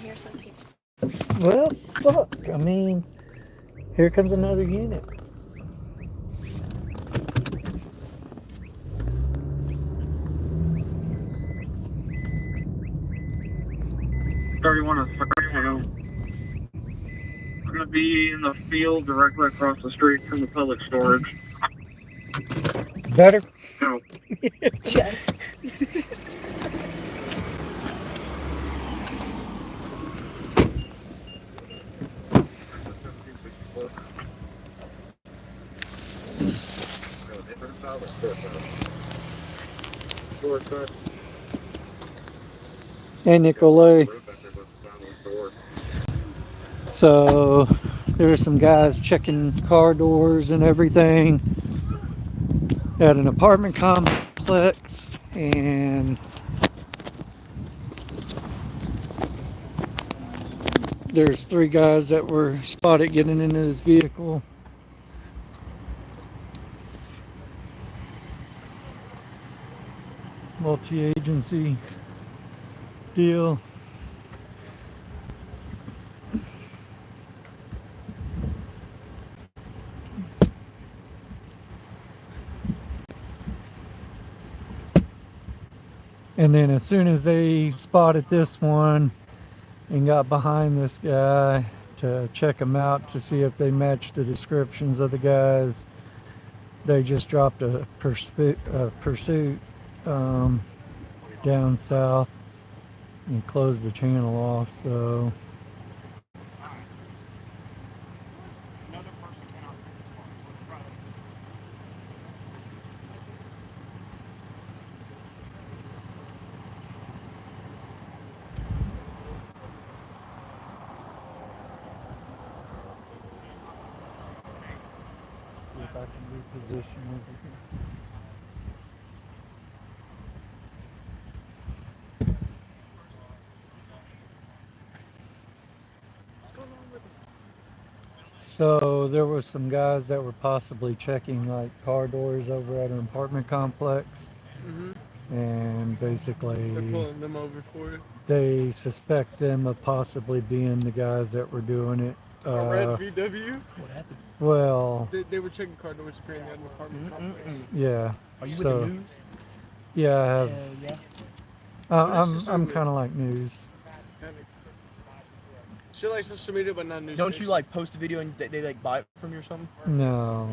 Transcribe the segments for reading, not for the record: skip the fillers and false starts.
hear some people. Well, fuck. I mean, here comes another unit. We're going to be in the field directly across the street from the public storage. Better? No. Yes. Hey, Nicolay. So, there were some guys checking car doors and everything at an apartment complex, and there's 3 guys that were spotted getting into this vehicle. Multi-agency deal. And then as soon as they spotted this one and got behind this guy to check him out to see if they matched the descriptions of the guys, they just dropped a pursuit down south and closed the channel off. So if I can reposition over here. So there were some guys that were possibly checking like car doors over at an apartment complex, and basically they're pulling them over for it. they suspect them of possibly being the guys that were doing it. A red VW? What happened? Well, They were checking car doors apparently at an apartment complex. yeah. Are you So, with the news? Yeah, I have. Yeah. I'm kind of like news. She likes social media, but not news. Don't you like post a video and they like buy it from you or something? No.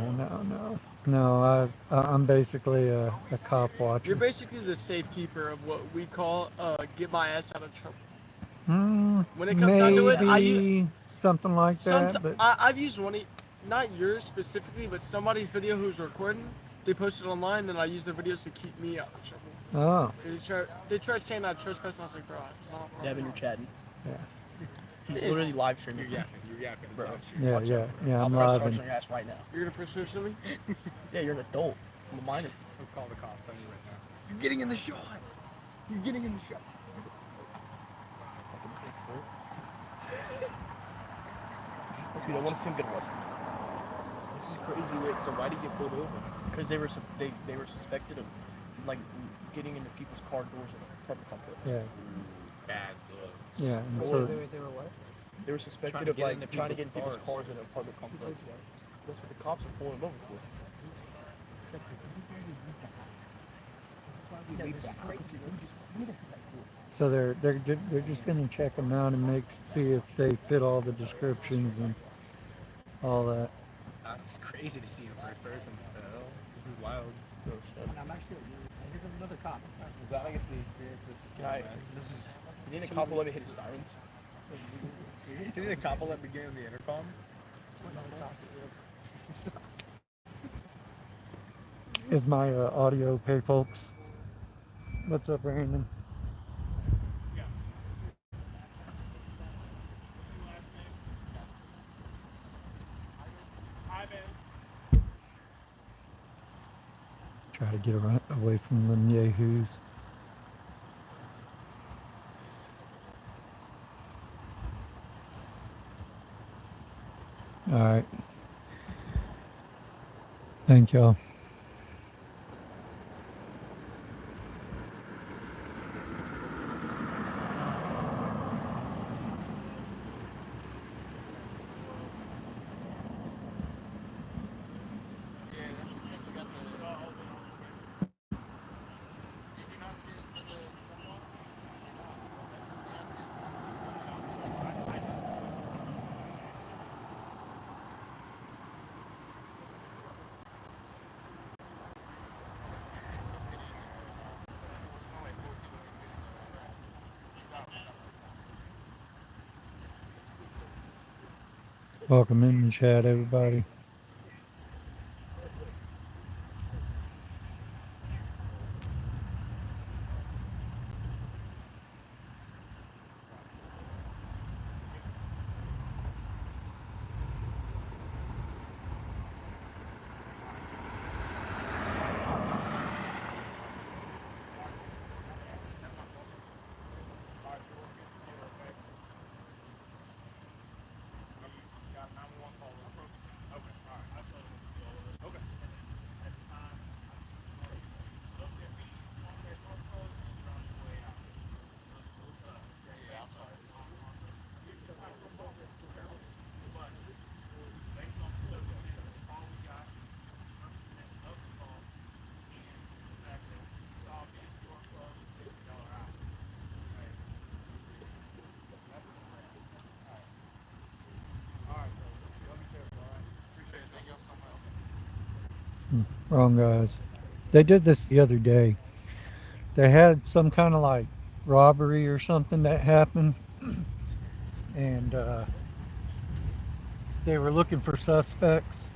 I'm basically a cop watcher. You're basically the safekeeper of what we call get my ass out of trouble. When it comes maybe down to it, something like that. But I've used one, not yours specifically, but somebody's video who's recording. They post it online, and I use their videos to keep me out of trouble. oh, They tried saying I trespass, and I was like, bro, it's not a problem. Devin, you're chatting. yeah, He's literally live streaming. You're yapping, Bro. yeah. I'm I'm live. live. Your ass right now. You're gonna pursue me? Yeah, you're an adult. I'm a minor. I'll call the cops on you right now. You're getting in the shot. You're getting in the shot. Dude, I want to see him get arrested. This is crazy. Wait, so why did you get pulled over? Because they were suspected of like getting into people's car doors at an apartment complex. Yeah, Bad look. yeah. And Or so They were what? they were suspected of like trying to get in people's cars at an apartment complex. That's what the cops are pulling them over for. So they're just gonna check them out and see if they fit all the descriptions and all that. It's crazy to see in first person. What the hell? This is wild. I'm actually here comes another cop. I'm glad I get the experience with This is. You think the cop will let me hit his sirens? Do you think the cop will let me get in the intercom? Is my audio okay, folks? What's up, Brandon? Try to get away from them yahoos. All right. Thank y'all. Welcome in the chat, everybody. Wrong guys. They did this the other day. They had some kind of like robbery or something that happened, and they were looking for suspects,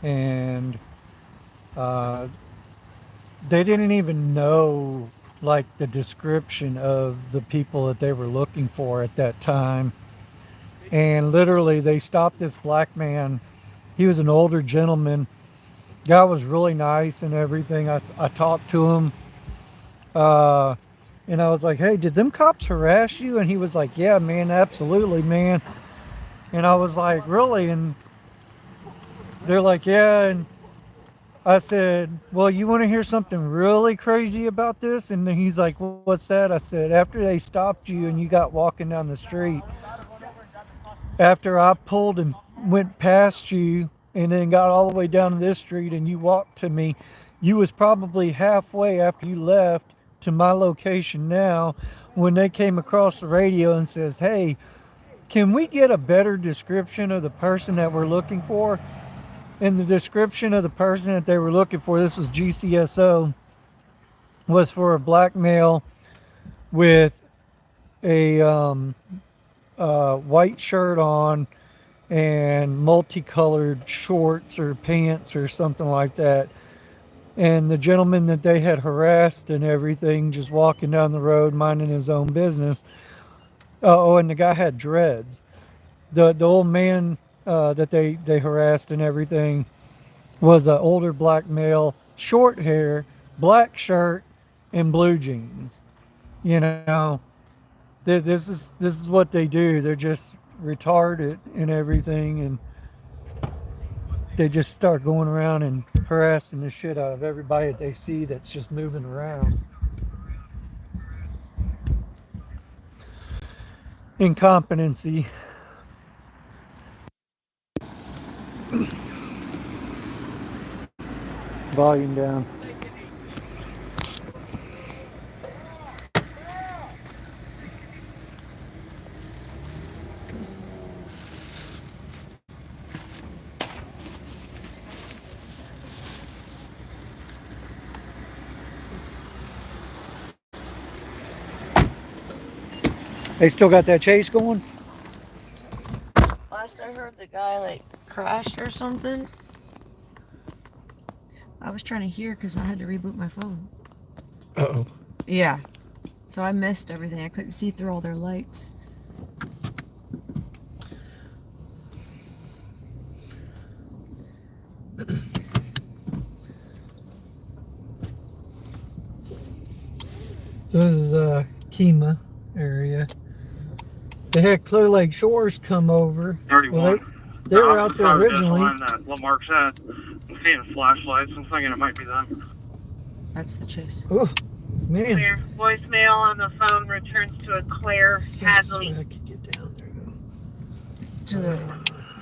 and they didn't even know like the description of the people that they were looking for at that time. And literally they stopped this black man. He was an older gentleman. Guy was really nice and everything. I talked to him, and I was like, hey, did them cops harass you? And he was like, yeah, man, absolutely, man. And I was like, really? And they're like, yeah. And I said, well, you want to hear something really crazy about this? And then he's like, well, what's that? I said, after they stopped you and you got walking down the street, after I pulled and went past you and then got all the way down to this street and you walked to me, you was probably halfway after you left to my location now when they came across the radio and says, hey, can we get a better description of the person that we're looking for? And the description of the person that they were looking for, this was GCSO, was for a black male with a white shirt on and multicolored shorts or pants or something like that. And the gentleman that they had harassed and everything, just walking down the road, minding his own business. Oh, and the guy had dreads. The old man that they harassed and everything was an older black male, short hair, black shirt, and blue jeans. You know, this is what they do. They're just retarded and everything, and they just start going around and harassing the shit out of everybody that they see that's just moving around. Incompetency. Volume down. They still got that chase going? Last I heard, the guy like crashed or something. I was trying to hear because I had to reboot my phone. Uh-oh. Yeah. So I missed everything. I couldn't see through all their lights. So this is Kemah area. They had Clear Lake Shores come over. 31. Well, they were out there originally. That Lamarck's at. I'm seeing flashlights. I'm thinking it might be them. That's the chase. Oh, man. Clear. Voicemail on the phone returns to a Claire Hadley. I could get down there. To the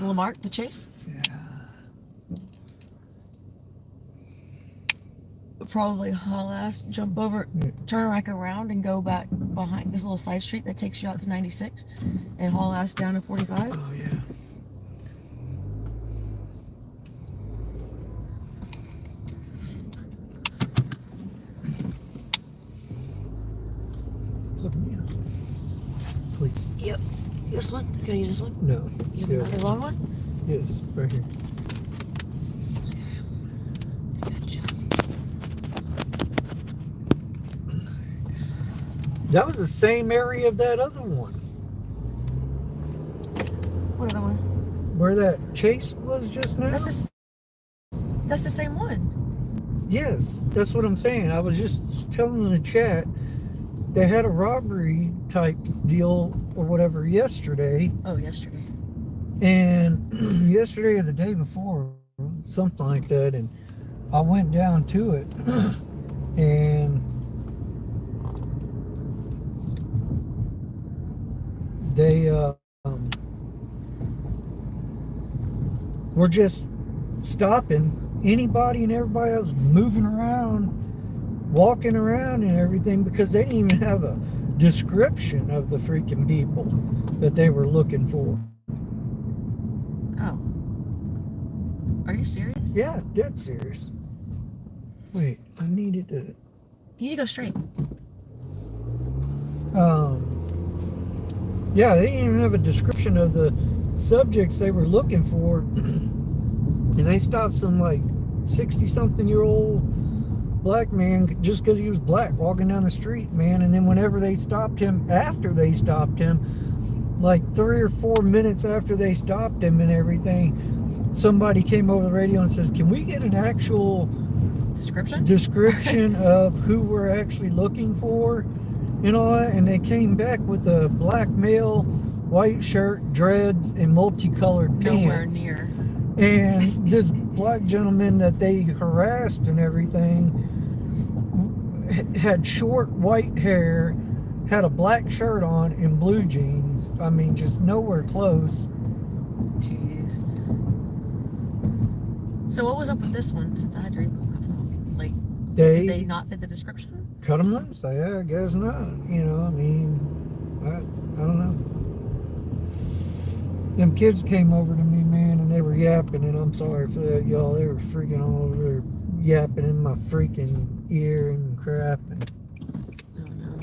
Lamarck, the chase? Yeah. Probably haul ass, jump over, turn back around and go back behind this little side street that takes you out to 96 and haul ass down to 45. Oh, yeah. Flip me out. Please. Yep. This one? Can I use this one? No. You have Yeah. another long one? Yes, right here. Gotcha. That was the same area of that other one. What other one? Where that chase was just now? That's the same one. Yes, that's what I'm saying. I was just telling in the chat they had a robbery type deal or whatever yesterday. Oh, yesterday. And yesterday or the day before, something like that. And I went down to it and they were just stopping anybody and everybody else moving around, walking around and everything, because they didn't even have a description of the freaking people that they were looking for. Oh. Are you serious? Yeah, dead serious. Wait, I needed to. You need to go straight. Yeah, they didn't even have a description of the subjects they were looking for. And they stopped some like 60-something-year-old black man just because he was black walking down the street, man. And then whenever they stopped him, after they stopped him, like 3 or 4 minutes after they stopped him and everything, somebody came over the radio and says, "Can we get an actual description of who we're actually looking for?" And all that. And they came back with a black male, white shirt, dreads, and multicolored pants. Nowhere near. And this black gentleman that they harassed and everything had short white hair, had a black shirt on, and blue jeans. I mean, just nowhere close. Jeez. So what was up with this one since I had to reboot my phone? Like, did they not fit the description? Cut them loose. I guess not. You know, I mean, I don't know. Them kids came over to me, man, and they were yapping, and I'm sorry for that, y'all. They were freaking all over there yapping in my freaking ear and crap. And Oh no.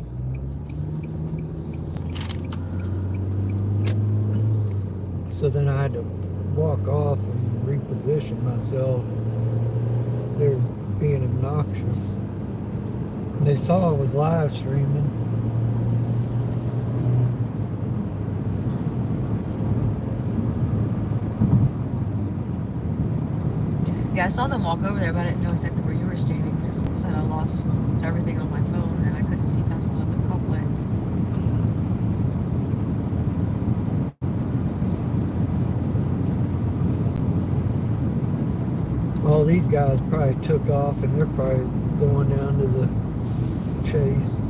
so then I had to walk off and reposition myself. They were being obnoxious. They saw I was live streaming. Yeah, I saw them walk over there, but I didn't know exactly where you were standing because like I said, I lost everything on my phone and I couldn't see past the complex. All these guys probably took off and they're probably going down to the chase.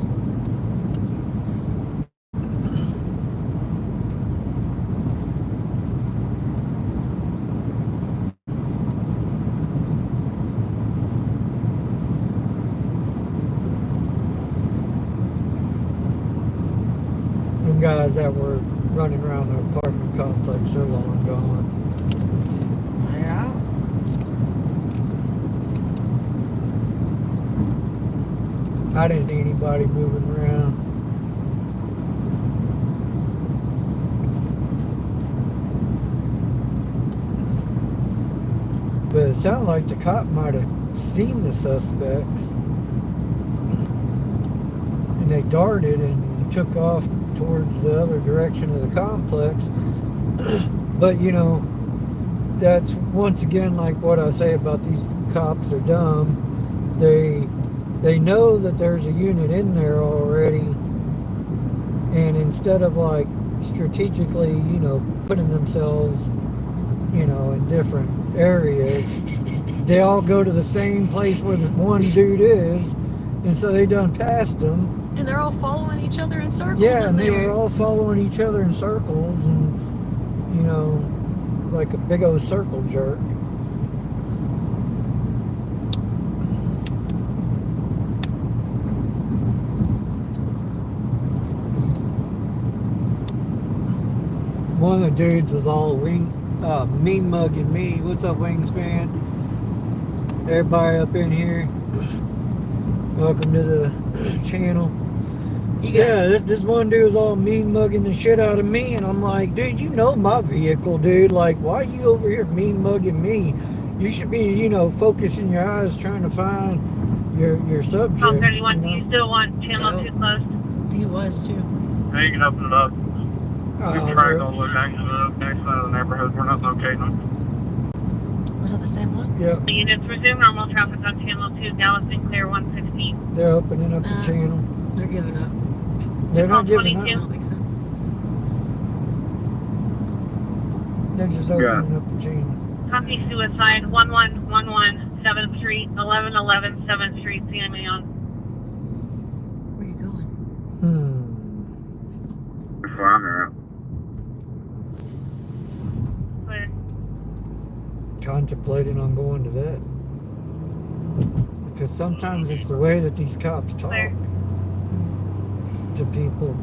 Them guys that were running around the apartment complex are long gone. Yeah. I didn't see anybody moving around. But it sounded like the cop might have seen the suspects. And they darted and took off towards the other direction of the complex. But you know, that's once again like what I say about these cops are dumb. They know that there's a unit in there already, and instead of like strategically, you know, putting themselves, you know, in different areas, they all go to the same place where the one dude is, and so they done passed them. And they're all following each other in circles. Yeah, and they were all following each other in circles, and you know, like a big old circle jerk. One of the dudes was all mean mugging me. What's up, Wingspan? Everybody up in here. Welcome to the channel. You got Yeah, this one dude was all mean mugging the shit out of me, and I'm like, dude, you know my vehicle, dude. Like, why are you over here mean mugging me? You should be, you know, focusing your eyes trying to find your subjects. Call 31, you do know? you still want channel 2 closed? He was too. Now you can open it up. We've tried all the way back to the backside of the neighborhood. We're not locating them. Was it the same one? Yep, The units resume normal traffic on channel 2, Dallas and Clear 116. they're opening up the Nah. channel. They're giving up. They're not Call giving I 22. up. don't think so. They're just opening up the channel. Copy suicide 1111 7th Street, 1111 7th Street, San Leon. Where you going? Before I'm here. Clear. Contemplating on going to that. Because sometimes it's the way that these cops talk Clear. to people.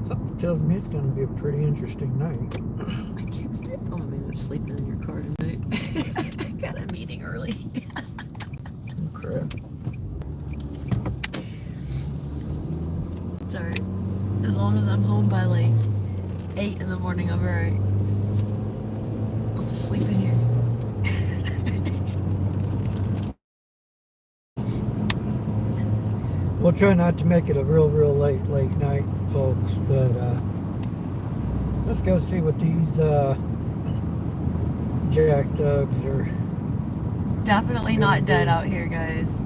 Something tells me it's going to be a pretty interesting night. I can't stay. Oh man, I'm sleeping in your car tonight. I got a meeting early. Oh, crap. It's alright. As long as I'm home by like 8 in the morning, I'm alright. I'll just sleep in here. We'll try not to make it a real late night, folks, but let's go see what these jack thugs are. Definitely not dead out here, guys.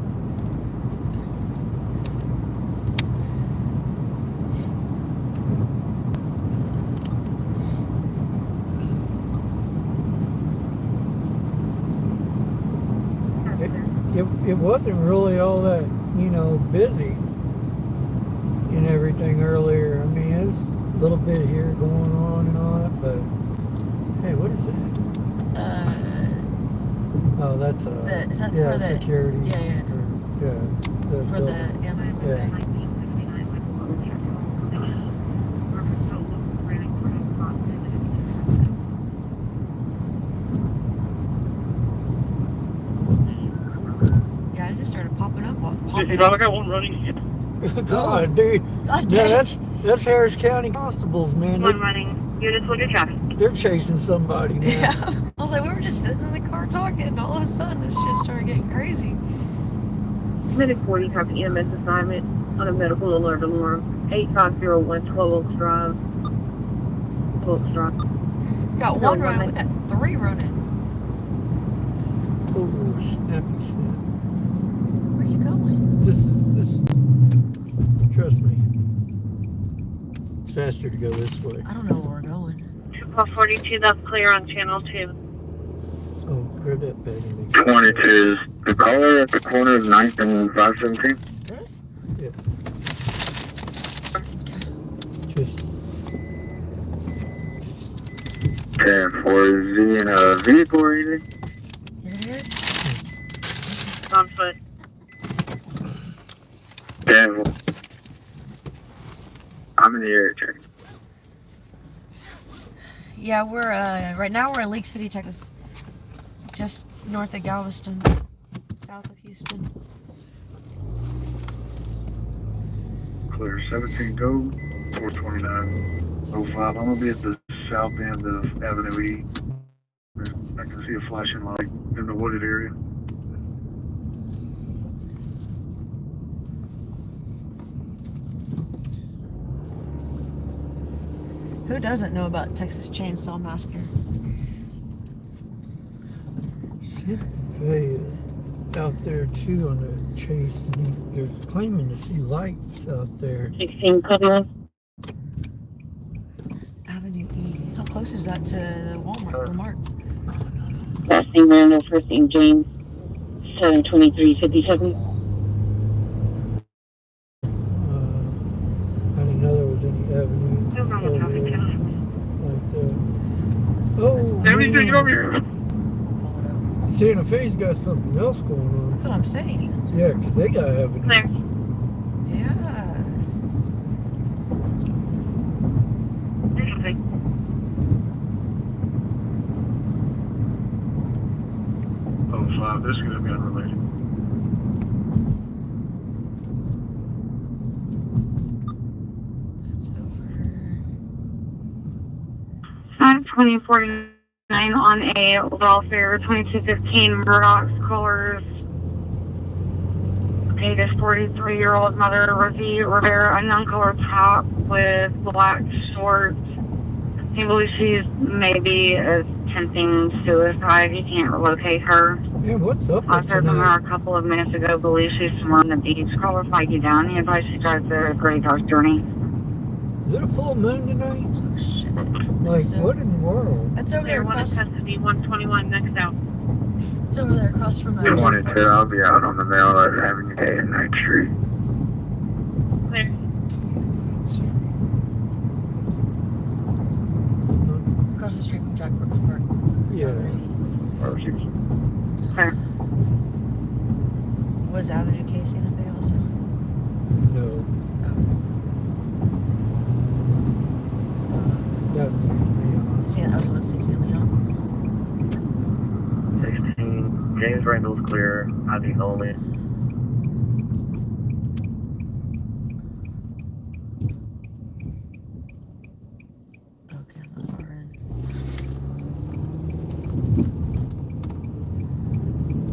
It wasn't really all that, you know, busy and everything earlier. I mean, there's a little bit here going on and all that, but hey, what is that? Oh, that's Is that yeah, for the security. yeah. For the Amazon Yeah. thing? Yeah, I just started popping up. You know, I got one running. God, dude. God Yeah, dang. that's Harris County constables, man. One running. Units, look at traffic. They're chasing somebody, man. Yeah. I was like, we were just sitting in the car talking, and all of a sudden this shit started getting crazy. Minute 40, copy EMS assignment on a medical alert alarm. 8501 12 Oaks Drive. 12 Oaks Drive. Got one running, we got 3 running. Oh, snappy snap. Where you going? This is, trust me, it's faster to go this way. I don't know where we're going. 242, that's clear on channel 2. Oh, grab that bag and make sure. 22. The caller at the corner of 9th and 517. This? Yeah. Just 10-4, is he in a vehicle or anything? You hear it? On foot. 10. I'm in the area check. Yeah, we're right now we're in Lake City, Texas, just north of Galveston, south of Houston. Clear 17 go, 429.05. I'm gonna be at the south end of Avenue E. I can see a flashing light in the wooded area. Who doesn't know about Texas Chainsaw Massacre? Santa Fe is out there too on the chase, and they're claiming to see lights out there. 16, copy one. Avenue E. How close is that to the Walmart, the Mart? Last name Randall, first name James. 72357. I didn't know there was any avenue No normal over traffic there count. like that. Let's see Oh, what's- Everything over here. Pull it up. Santa Fe's got something else going on. That's what I'm saying. Yeah, because they got evidence. Clear. Yeah. Interesting. Oh, 5. This is going to be unrelated. That's over. 2049 on a welfare 2215 Murdoch's colors. Okay, this 43-year-old mother, Rosie Rivera, unknown color top with black shorts. He believes she's maybe attempting suicide. He can't relocate her. Man, what's up I with heard from her tonight? a couple of minutes ago. Believes she's somewhere on the beach. Call her flag you down. He advised she drives a Great Dog Journey. Is it a full moon tonight? Oh shit. Like, So- what in the world? That's over there There, one in across. custody, 121 next out. It's over there across from. Good morning, sir. I'll be out on the mail at Avenue Day and Ninth Street. Clear. Across the street from Jack Brooks Park. Yeah. Clear. Was Avenue K Santa Fe also? No. That's me. I was going to say San Leon. 16. James Randall's clear. ID only. Okay, I'm not far in.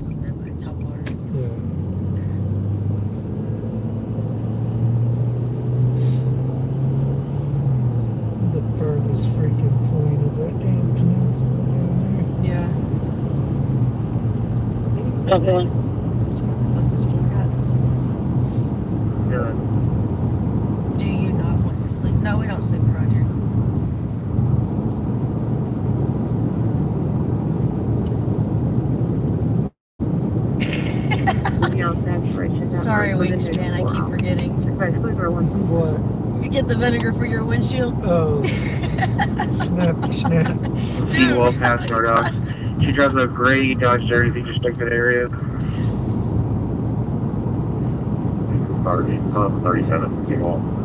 Up there by top water. Yeah. The furthest freaking point of that damn peninsula down Yeah. Okay. It's probably the closest we've got. Good. Do you not want to sleep? No, we don't sleep around here. Sorry, Wingspan, I keep forgetting. there. What? You get the vinegar for your windshield? Oh. Snappy snap. She well past Murdoch. She drives a gray Dodge Journey. Think you stick to the area. 37. Keep on.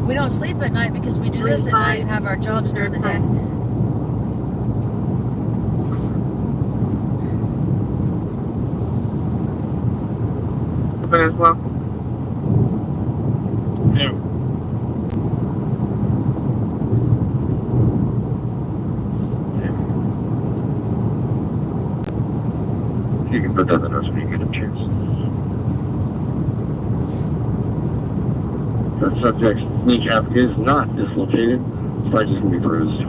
We don't sleep at night because we do this at night and have our jobs during the day. Open as well. No. You can put that in the notes when you get a chance. The subject's kneecap is not dislocated. It's probably just going to be bruised.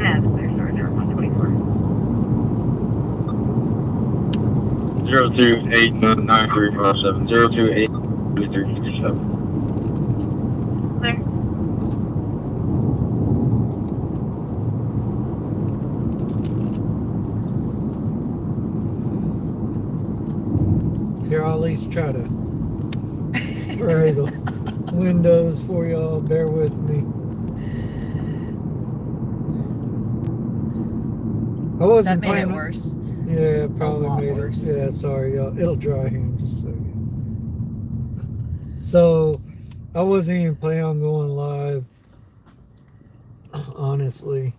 Yes, they're starting there, 124. 0289357. 0289357. Clear. Here, I'll at least try to spray the windows for y'all. Bear with me. I That wasn't made it planning. worse. Yeah, probably lot made worse. it. Yeah, sorry, y'all. It'll dry here in just a second. So, I wasn't even planning on going live. Honestly.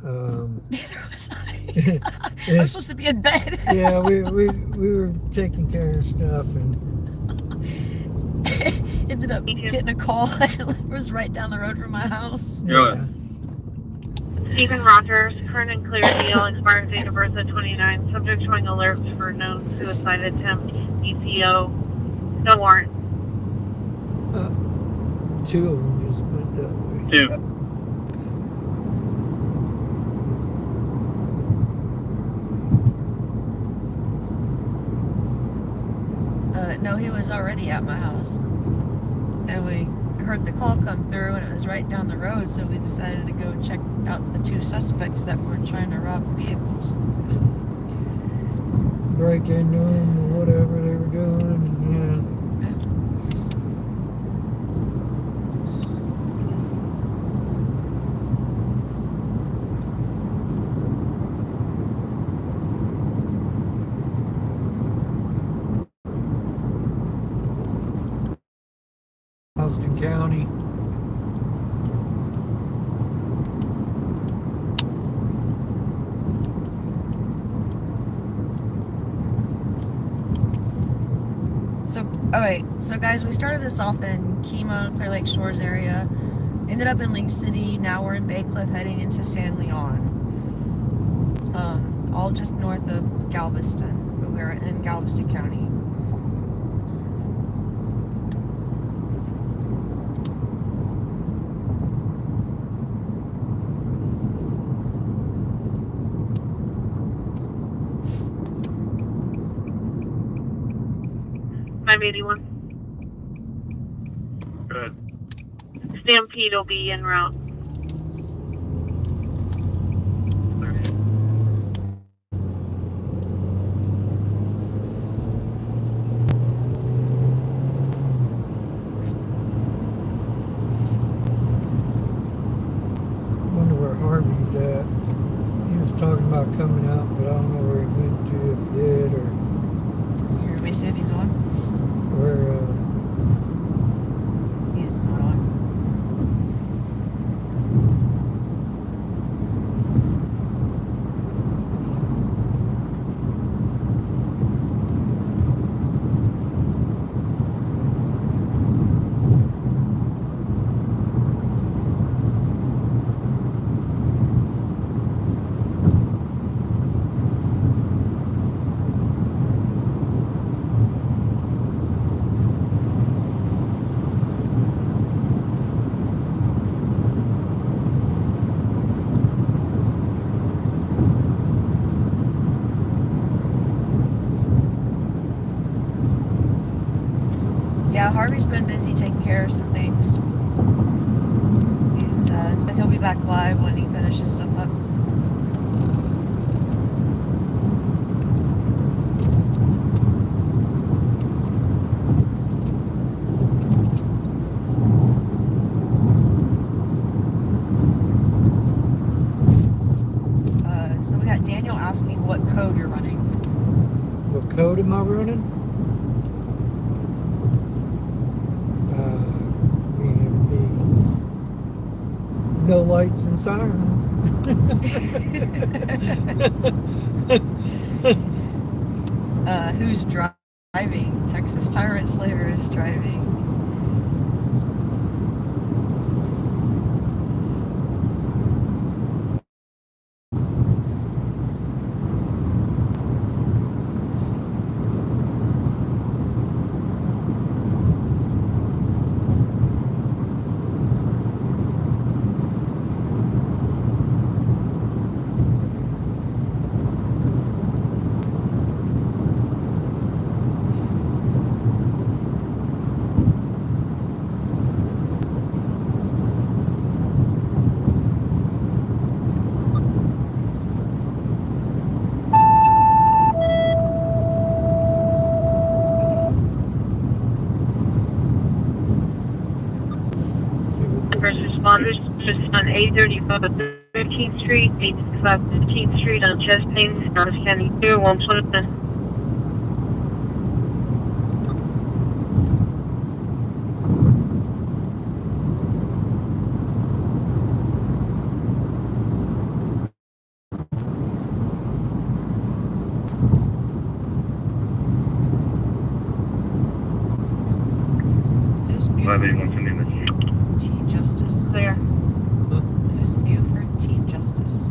Neither was I. I was supposed to be in bed. Yeah, we were taking care of stuff and Ended up getting a call. It was right down the road from my house. yeah. Stephen Rogers, current and clear deal, expired date of birth at 29. Subject showing alerts for known suicide attempt, ECO. No warrant. Two of them just went that way. Two. No, he was already at my house. And we heard the call come through and it was right down the road, so we decided to go check out the two suspects that were trying to rob vehicles. Break into them or whatever they were doing. Galveston County. So, alright, so guys, we started this off in Kemah, Clear Lake Shores area. Ended up in Lake City. Now we're in Bay Cliff heading into San Leon. All just north of Galveston, but we're in Galveston County. My 81. Good. Stampede will be en route. Wonder where Harvey's at. He was talking about coming out, but I don't know where he went to, if he did, or Here, we said he's on. where, He's not on. Yeah, Harvey's been busy taking care of some things. He's said he'll be back live when he finishes stuff up. So we got Daniel asking what code you're running. what code am I running? It'd be no lights and sirens. Who's driving? Texas Tyrant Slayer is driving. First responders just on 835 13th Street, 865 15th Street on Chesney, North County 2, Who's Buford Team Justice? clear. Who's Buford Team Justice?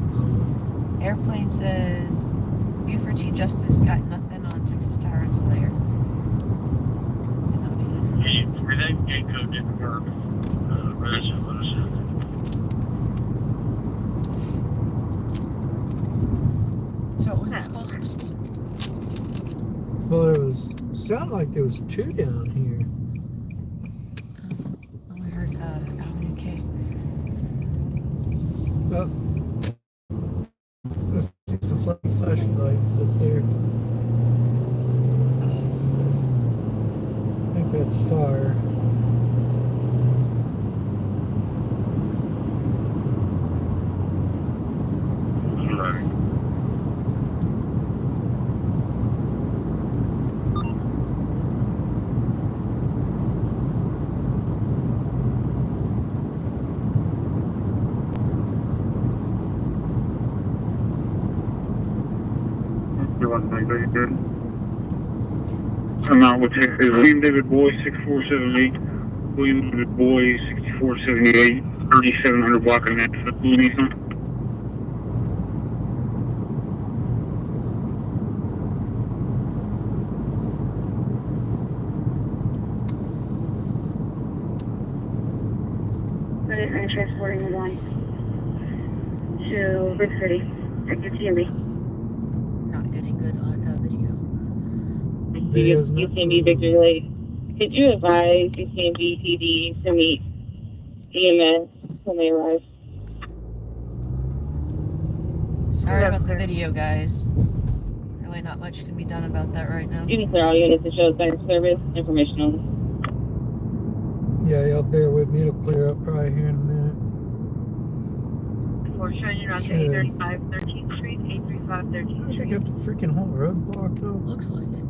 Airplane says Buford Team Justice got nothing on Texas Tyrant Slayer. That gate code didn't work. So what was this call supposed to be? Well, sounded like there was two down here. Oh, we heard Avenue K. Oh. Let's see some flashlights up there. I think that's fire. I'm out with text is William David Boy 6478, William David Boy 6478, 3700 block of Nashville, Louisiana. I'm transporting the line to Big City. Exit TMB. Not getting good on video. UTMB Victory Lake. Could you advise UTMB PD to meet EMS when they arrive? Sorry about the video, guys. Really not much can be done about that right now. You can clear all units to show sign of service. Information only. Yeah, y'all bear with me. It'll clear up probably here in a minute. We're showing you around Sure. 835 13th Street, 835 13th They Street. got the freaking whole road blocked up. Looks like it.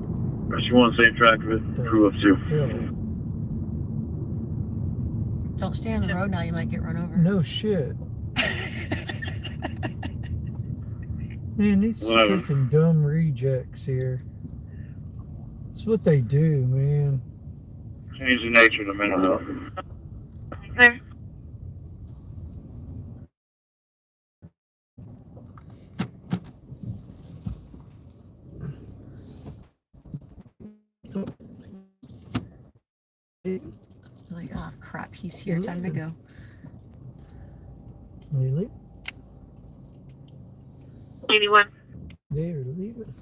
She wants same track with crew up to. Hell, Don't stand on the road now, you might get run over. no shit. Man, these Whatever. freaking dumb rejects here. That's what they do, man. Change the nature of the mental health. Clear. Like, oh crap, he's here. Time to go. Really? 81. They're leaving.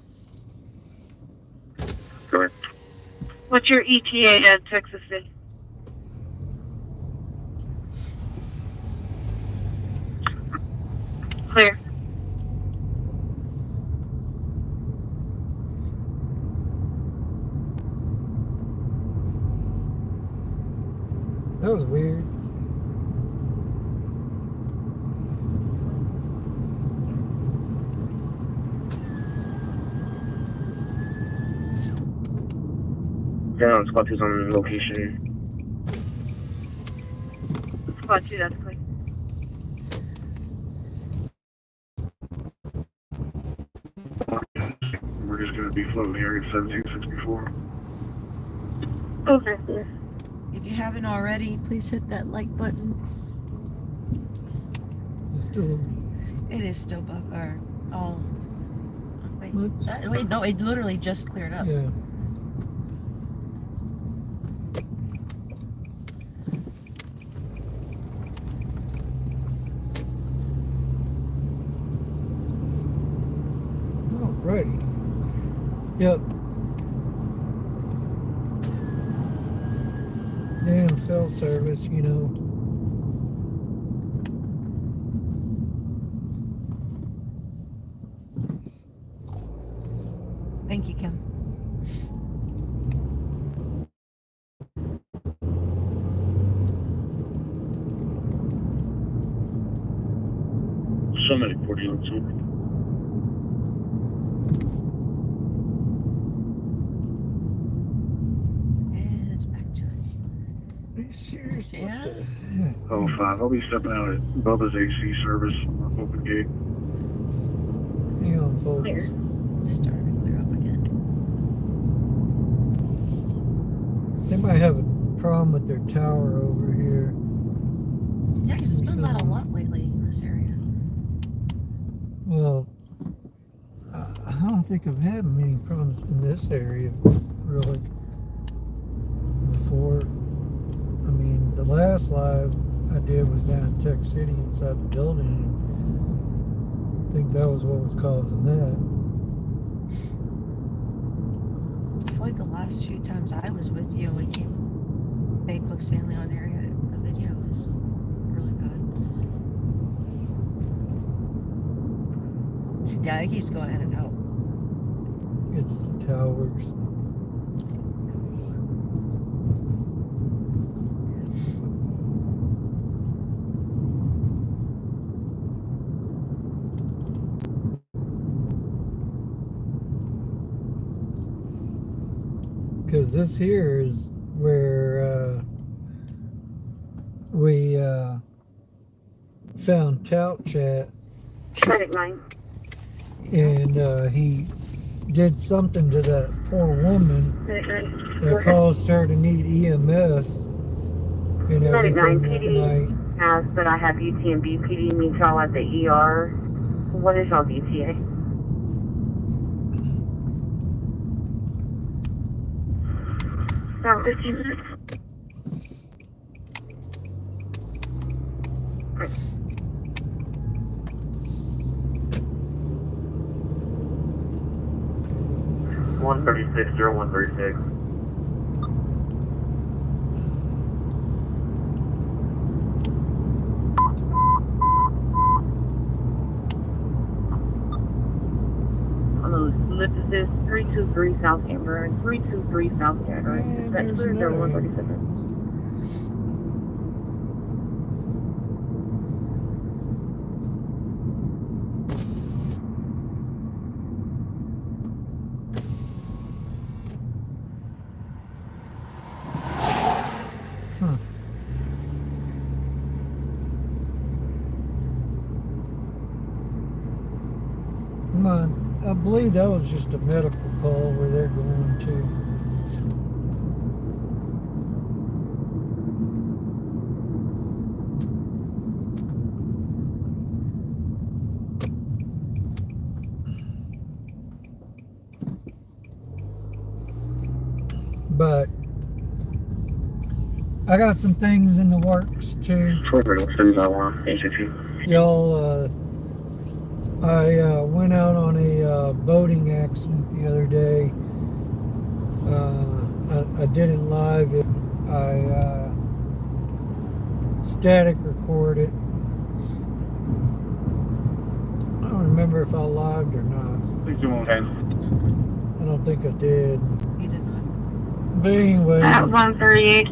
Correct. What's your ETA at Texas City? Clear. That was weird. Down, Squad 2's on location. Squad 2, that's clear. We're just going to be floating area 1764. Okay, clear. If you haven't already, please hit that like button. Is it still? It is still all. Wait, Let's- wait, no, it literally just cleared up. Yeah. Alrighty. Yep. Damn cell service, you know. Thank you, Kim. So many port units. And it's back to it. Are you serious? Yeah. What the heck? Oh, 5. I'll be stepping out at Bubba's AC service on open gate. Hang on, folks. Clear. Starting to clear up again. They might have a problem with their tower over here. Yeah, because it's been that a lot lately in this area. Well, I don't think I've had many problems in this area, really, before. I mean, the last live I did was down in Tech City inside the building. And I think that was what was causing that. I feel like the last few times I was with you and we came Bay Cliff San Leon area, the video was really bad. Yeah, it keeps going in and out. It's the towers. Because this here is where we found Couch at, Credit line. and he did something to that poor woman that caused her to need EMS and everything that night. Asked that I have UT and BPD meet y'all at the ER. What is y'all DTA? About 15 minutes. One 136. This is 323 South Amber and 323 South Amber. Is that clear? 137. I believe that was just a medical call where they're going to. But I got some things in the works too. Y'all, I went out on a boating accident the other day. I didn't live it. I static recorded. I don't remember if I lived or not. I don't think I did. You did not. But anyways, At 138.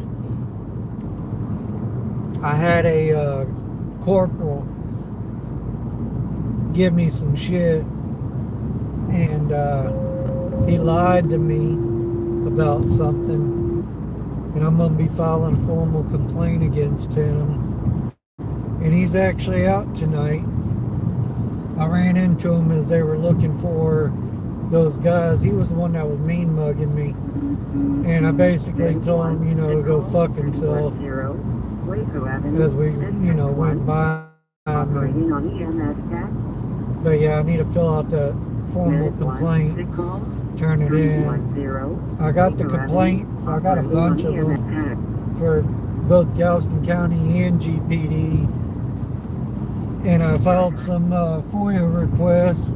I had a corporal give me some shit, and he lied to me about something, and I'm gonna be filing a formal complaint against him. And he's actually out tonight. I ran into him as they were looking for those guys. He was the one that was mean mugging me, and I basically told him, you know, to go fuck himself as we, you know, went by him. But yeah, I need to fill out that formal complaint, turn it in. I got the complaints. I got a bunch of them for both Galveston County and GPD. And I filed some FOIA requests.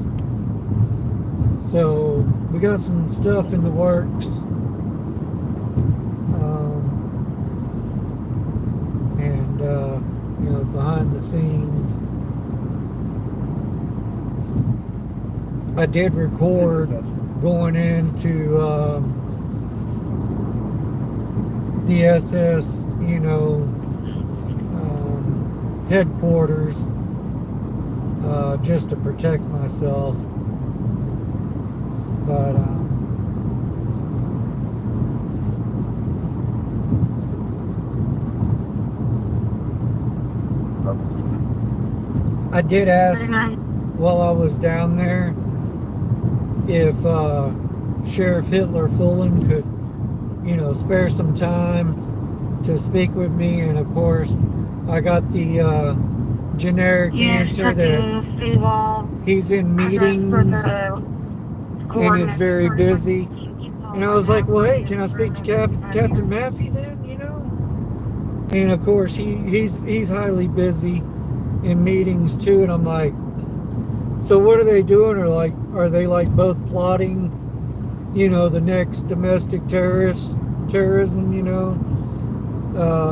So we got some stuff in the works. You know, behind the scenes. I did record going into the SS, you know, headquarters, just to protect myself. But I did ask while I was down there if Sheriff Hitler Fullen could, you know, spare some time to speak with me, and of course I got the generic answer that he's in meetings and is very busy. And I was like, well, hey, can I speak to Captain Maffey then, you know? And of course he's highly busy in meetings too, and I'm like, so what are they doing? Are they like both plotting, you know, the next domestic terrorism, you know,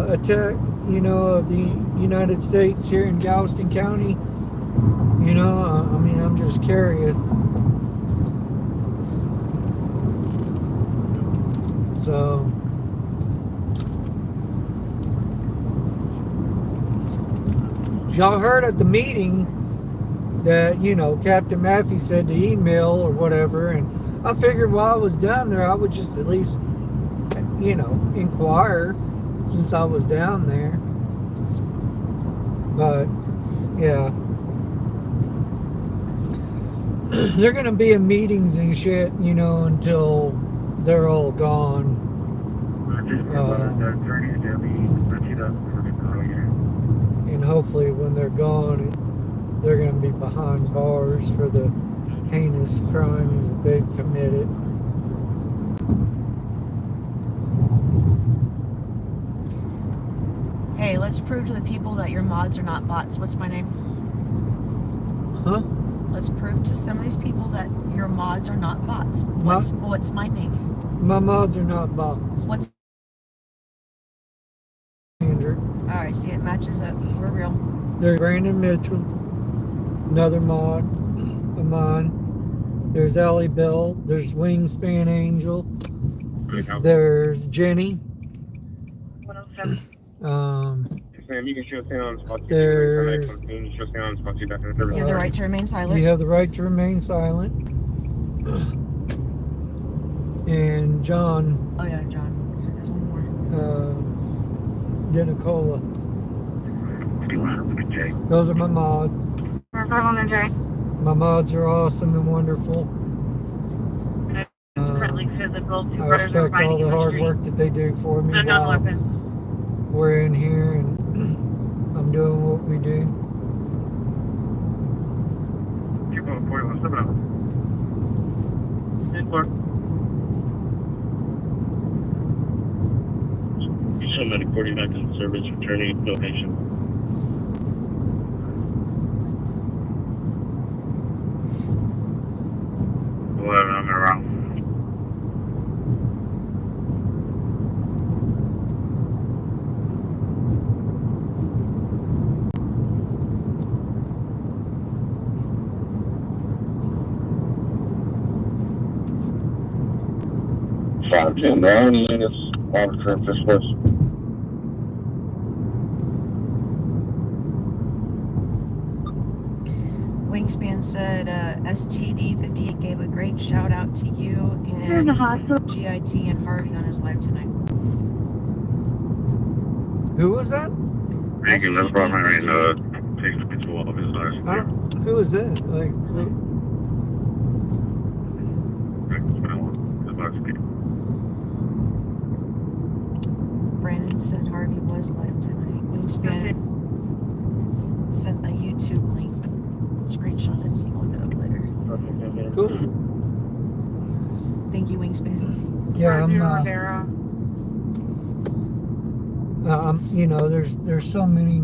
attack, you know, of the United States here in Galveston County? You know, I mean, I'm just curious. So y'all heard at the meeting that, you know, Captain Maffey said to email or whatever, and I figured while I was down there I would just at least, you know, inquire since I was down there. But yeah. they're gonna be in meetings and shit, you know, until they're all gone. And hopefully when they're gone, they're gonna be behind bars for the heinous crimes that they've committed. Hey, let's prove to the people that your mods are not bots. What's my name? Huh? Let's prove to some of these people that your mods are not bots. What's my name? My mods are not bots. What's Andrew. Alright, see, it matches up. We're real. There's Brandon Mitchell, another mod of mine. There's Allie Bell. There's Wingspan Angel. There's Jenny. 107. Sam, you can show on spot. There's. You have the right to remain silent. You have the right to remain silent. And John. Oh yeah, John. So there's one more. Denicola. Those are my mods. My mods are awesome and wonderful. Friendly physical. Two I brothers are respect fighting all the in the hard street. work that they do for me No, no while weapons. we're in here and I'm doing what we do. Keep on 41, step out. Somebody 49 in service returning location. Whatever, I'm around. Five 10 down units, monitor and fish list. Wingspan said STD58 gave a great shout out to you and GIT and Harvey on his live tonight. Who was that? Thank you, no problem. I mean, takes control of his life. Who was that? Like, Brandon said Harvey was live tonight. Wingspan sent a YouTube link. Screenshot it so you can look it up later. cool. Thank you, Wingspan. Yeah, Rivera. you know, there's so many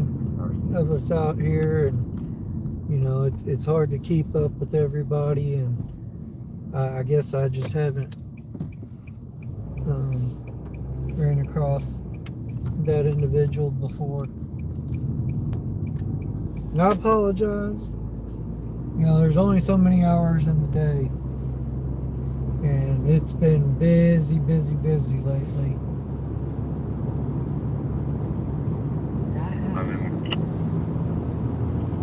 of us out here, and you know, it's hard to keep up with everybody, and I guess I just haven't ran across that individual before. And I apologize. You know, there's only so many hours in the day, and it's been busy lately. That happens.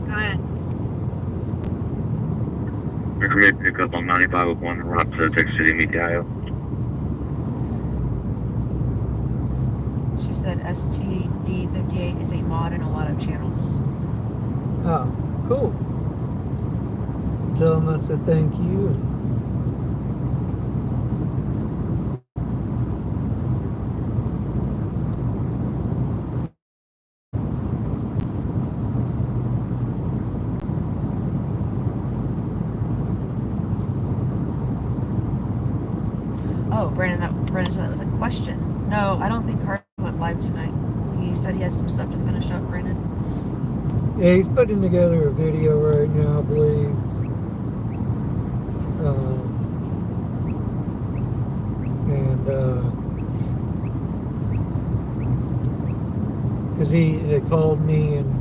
Go ahead. Recommend pick up on 9501 route to Texas City, Media. She said STD58 is a mod in a lot of channels. Oh, cool. Tell them I said thank you. Oh, Brandon said that was a question. No, I don't think Harvey went live tonight. He said he has some stuff to finish up, Brandon. Yeah, he's putting together a video right now, I believe. Because he had called me and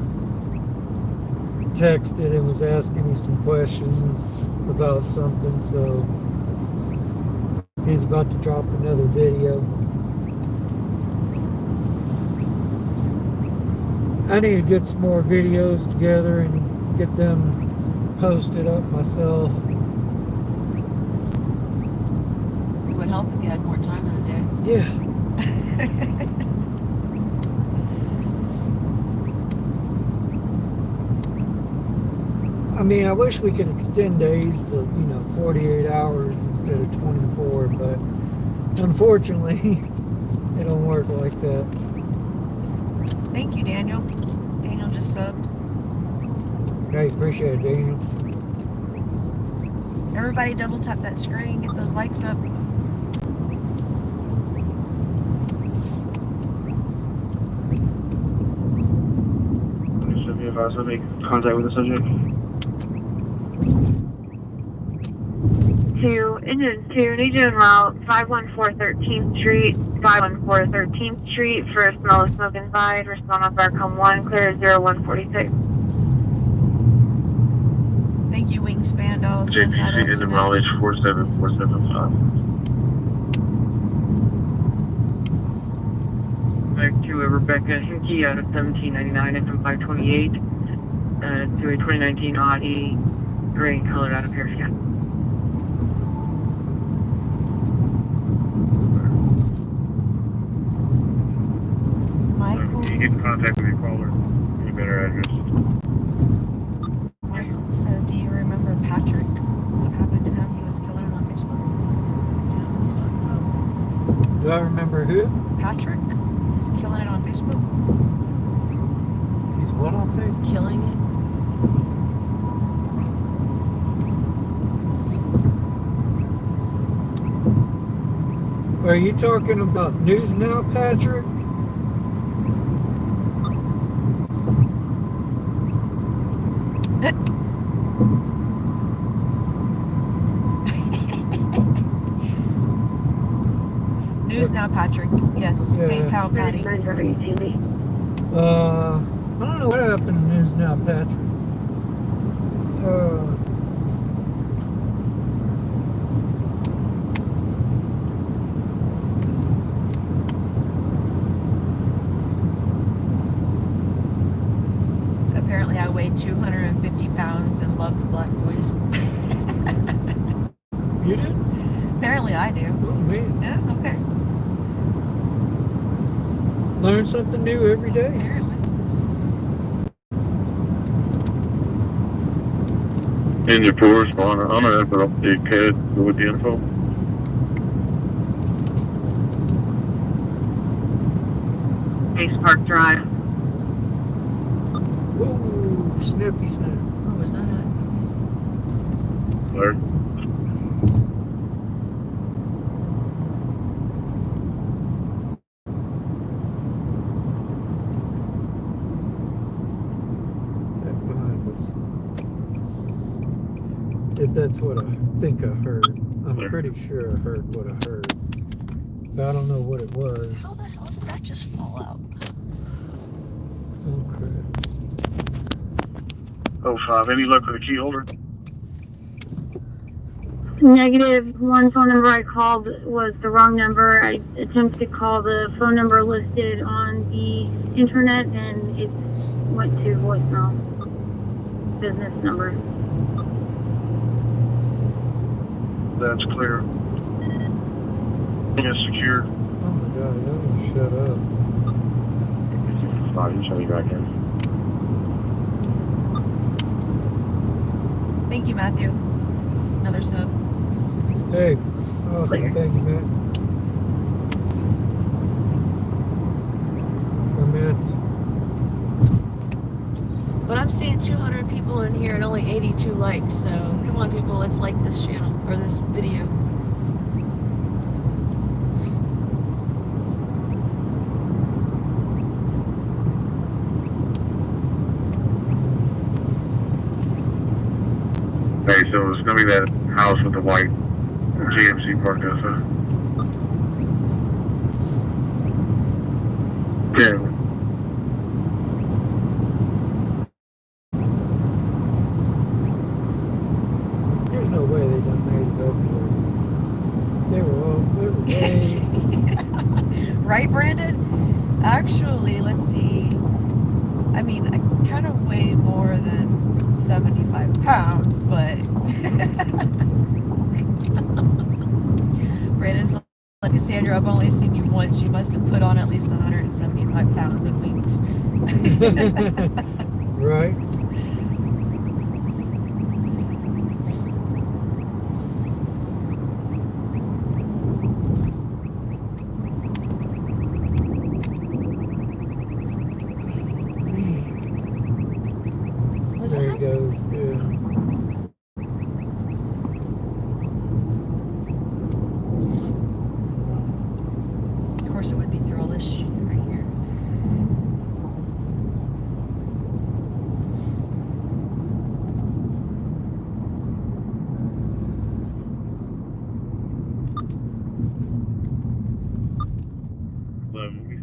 texted and was asking me some questions about something, so he's about to drop another video. I need to get some more videos together and get them posted up myself. It would help if you had more time in the day. Yeah. I mean, I wish we could extend days to, 48 hours instead of 24, but unfortunately, it don't work like that. Thank you, Daniel. Daniel just subbed. Hey, appreciate it, Daniel. Everybody double tap that screen, get those likes up. Should be advised to make contact with the subject. To engine 2, need you en route 514 13th Street, 514 13th Street for a smell of smoke inside. Respond on Barcom 1, clear 0146. Thank you, Wingspan. I'll send that JPC out in the tonight. mileage 47475. Back to Rebecca Hinkie out of 1799 FM 528 to a 2019 Audi gray colored out of Paris. Yeah. Michael. Can you get in contact with your caller? Any better address? Michael said, do you remember Patrick? What happened to him? He was killing it on Facebook. Do you know who he's talking about? Do I remember who? Patrick? He's killing it on Facebook. He's what on Facebook? Killing it. Are you talking about News Now, Patrick? News Now, Patrick. Yes. Yeah. PayPal, Patty. I don't know what happened to News Now, Patrick. Apparently, I weighed 250 pounds and love the black boys. You did? Apparently, I do. Oh, man. Yeah, okay. Learn something new every day. Apparently. In your poor responder, I'm gonna have to update CAD with the info. Ace Park Drive. Whoa, snippy snap. Where was that at? Clear. Back behind us. If that's what I think I heard. I'm Clear. pretty sure I heard what I heard. But I don't know what it was. How the hell did that just fall out? Oh, crap. 05, any luck with the key holder? Negative. One phone number I called was the wrong number. I attempted to call the phone number listed on the internet and it went to voicemail. Business number. That's clear. It's secured. Oh my god, y'all gonna shut up. 5, you shall be back in. Thank you, Matthew. Another sub. Hey, awesome, thank you, man. Or Matthew. But I'm seeing 200 people in here and only 82 likes, so come on, people, let's like this channel, or this video. Hey, so it's gonna be that house with the white GMC parked outside. Yeah. There's no way they done made it up here. They were all way. Right, Brandon? Actually, let's see. I mean, I kind of weigh more than 75 pounds, but Brandon's like, Cassandra, I've only seen you once. You must have put on at least 175 pounds in weeks. Right?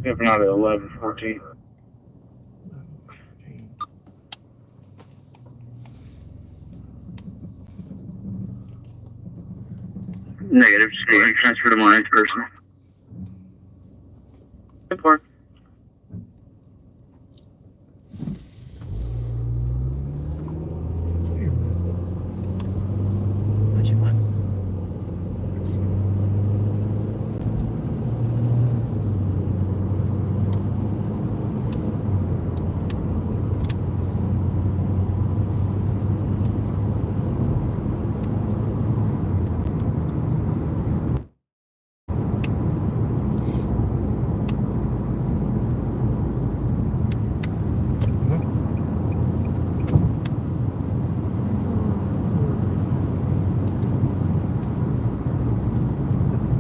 Stepping out at 11:14. Negative. Just go ahead and transfer to my person. Report. What you want?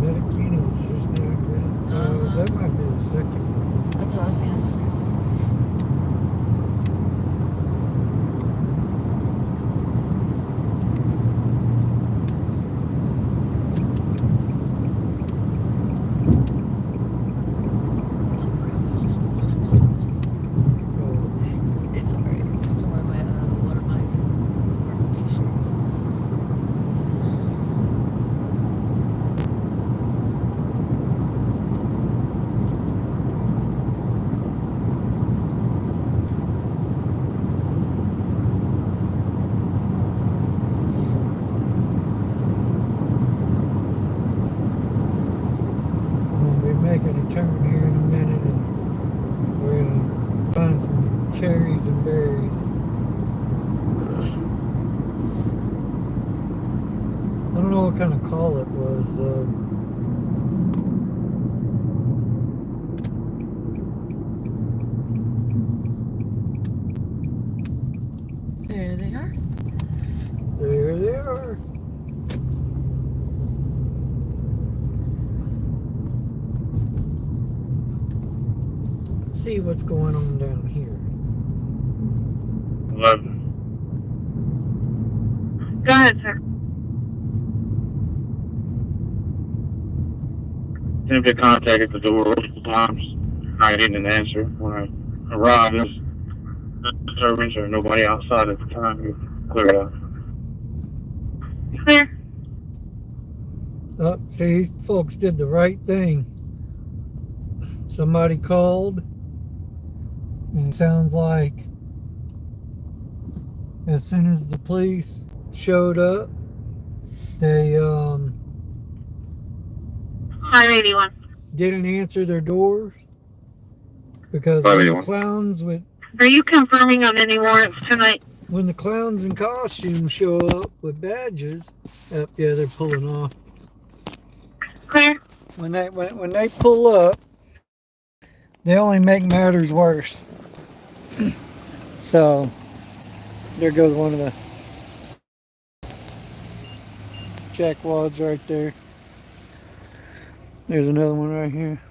Medicino's just not good. That might be the second one. That's what I was thinking. I was just like, it's alright. I can wear my one of my work t-shirts. We'll be making a turn here in a minute and we're gonna find some cherries and berries. I don't know what kind of call it was though. There they are. There they are. Let's see what's going on down here. 11. Go ahead, sir. Attempted contact at the door multiple times. Not getting an answer. When I arrived, there's no disturbance or nobody outside at the time. You clear it out. Clear. Oh, see, these folks did the right thing. Somebody called, and it sounds like as soon as the police showed up, they 581. didn't answer their doors because when the 581. clowns with Are you confirming on any warrants tonight? when the clowns in costumes show up with badges, yeah, they're pulling off. Clear. When they pull up, they only make matters worse. So there goes one of the jackwads right there. There's another one right here.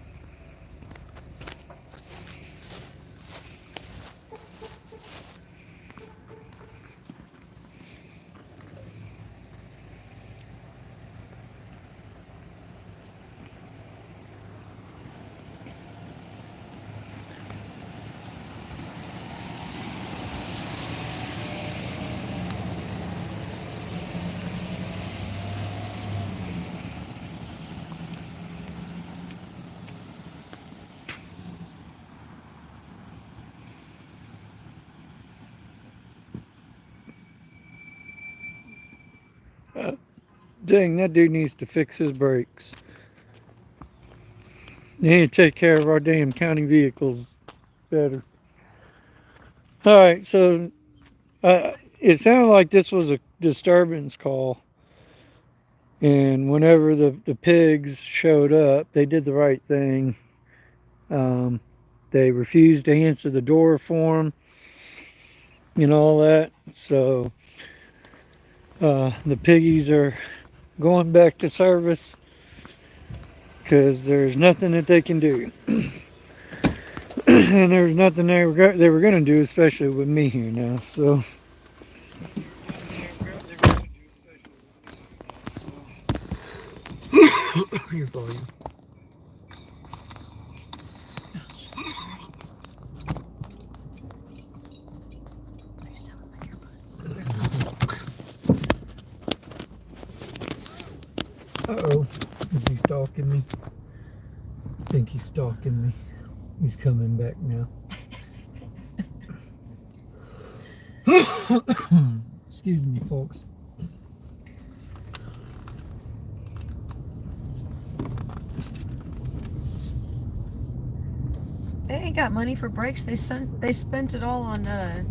Dang, that dude needs to fix his brakes. They need to take care of our damn county vehicles better. Alright, so it sounded like this was a disturbance call. And whenever the pigs showed up, they did the right thing. They refused to answer the door for them and all that. So the piggies are going back to service because there's nothing that they can do. And there's nothing they were going to do, especially with me here now. So your volume. Uh-oh. Is he stalking me? I think he's stalking me. He's coming back now. Excuse me, folks. They ain't got money for breaks. They spent it all on the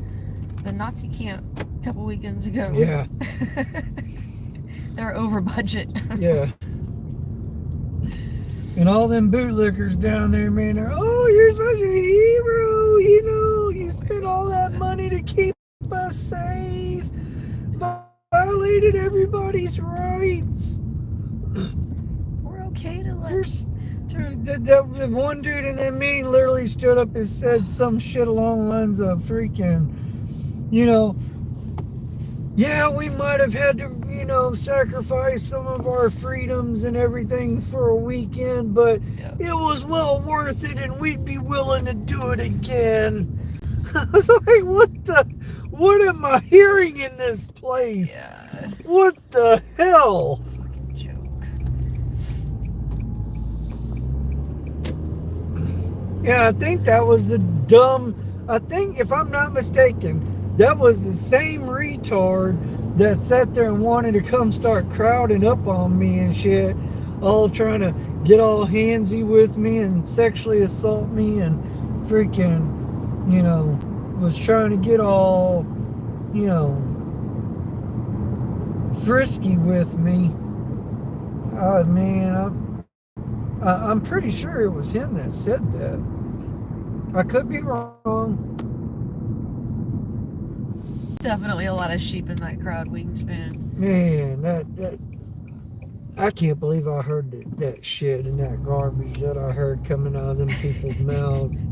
Nazi camp a couple weekends ago. Yeah. They're over budget. Yeah. And all them bootlickers down there, man, are, oh, you're such a hero, you know, you spent all that money to keep us safe, violated everybody's rights. We're okay to let... The one dude in that meeting literally stood up and said some shit along the lines of freaking, you know, yeah, we might have had to, you know, sacrifice some of our freedoms and everything for a weekend, but it was well worth it and we'd be willing to do it again. I was like, what am I hearing in this place? Yeah. What the hell? Fucking joke. Yeah, I think that was I think, if I'm not mistaken, that was the same retard that sat there and wanted to come start crowding up on me and shit, all trying to get all handsy with me and sexually assault me and freaking, you know, was trying to get all, you know, frisky with me. Oh, man, I'm pretty sure it was him that said that. I could be wrong. Definitely a lot of sheep in that crowd, Wingspan. Man, that I can't believe I heard that shit and that garbage that I heard coming out of them people's mouths.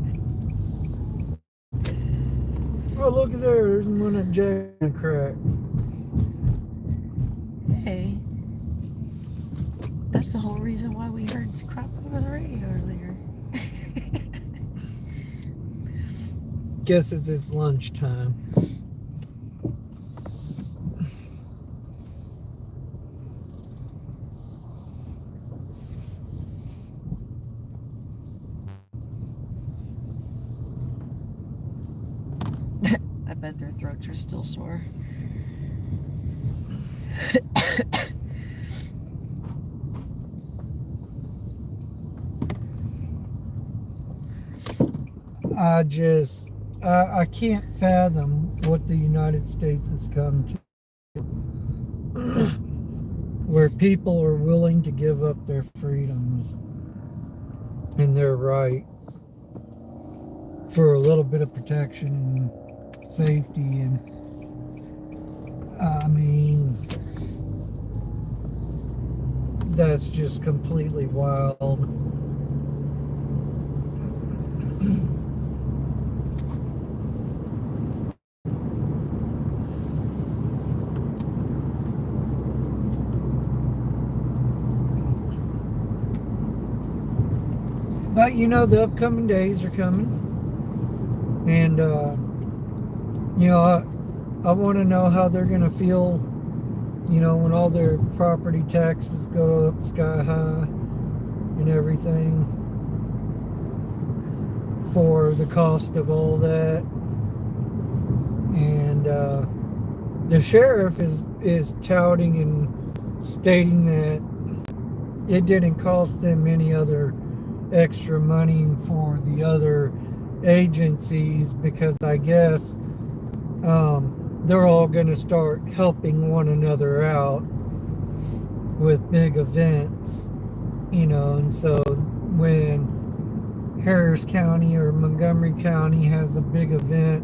Oh, look at there. There's one at Jack and Crack. Hey. That's the whole reason why we heard crap over the radio earlier. Guess it's lunchtime. I bet their throats are still sore. I can't fathom what the United States has come to, where people are willing to give up their freedoms and their rights for a little bit of protection and safety. And I mean, that's just completely wild. But you know, the upcoming days are coming, and you know, I want to know how they're going to feel, you know, when all their property taxes go up sky high and everything for the cost of all that. And the sheriff is touting and stating that it didn't cost them any other extra money for the other agencies, because I guess they're all going to start helping one another out with big events, you know. And so when Harris County or Montgomery County has a big event,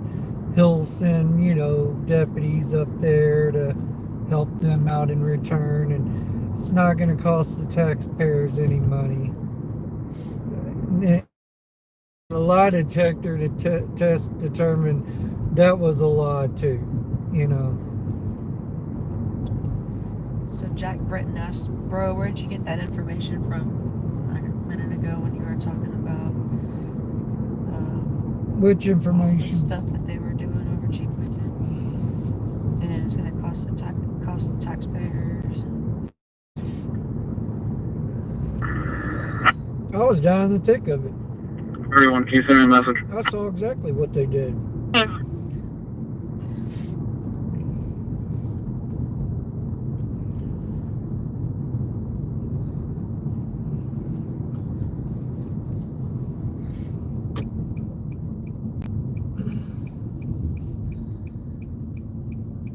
he'll send, you know, deputies up there to help them out in return, and it's not going to cost the taxpayers any money. A lie detector to test determined that was a lie too, you know. So Jack Britton asked, bro, where'd you get that information from like a minute ago when you were talking about which information? the stuff that they were doing over Cheap Weekend, and it's going to cost the taxpayers. I was dying in the thick of it. Everyone, can you send me a message? I saw exactly what they did.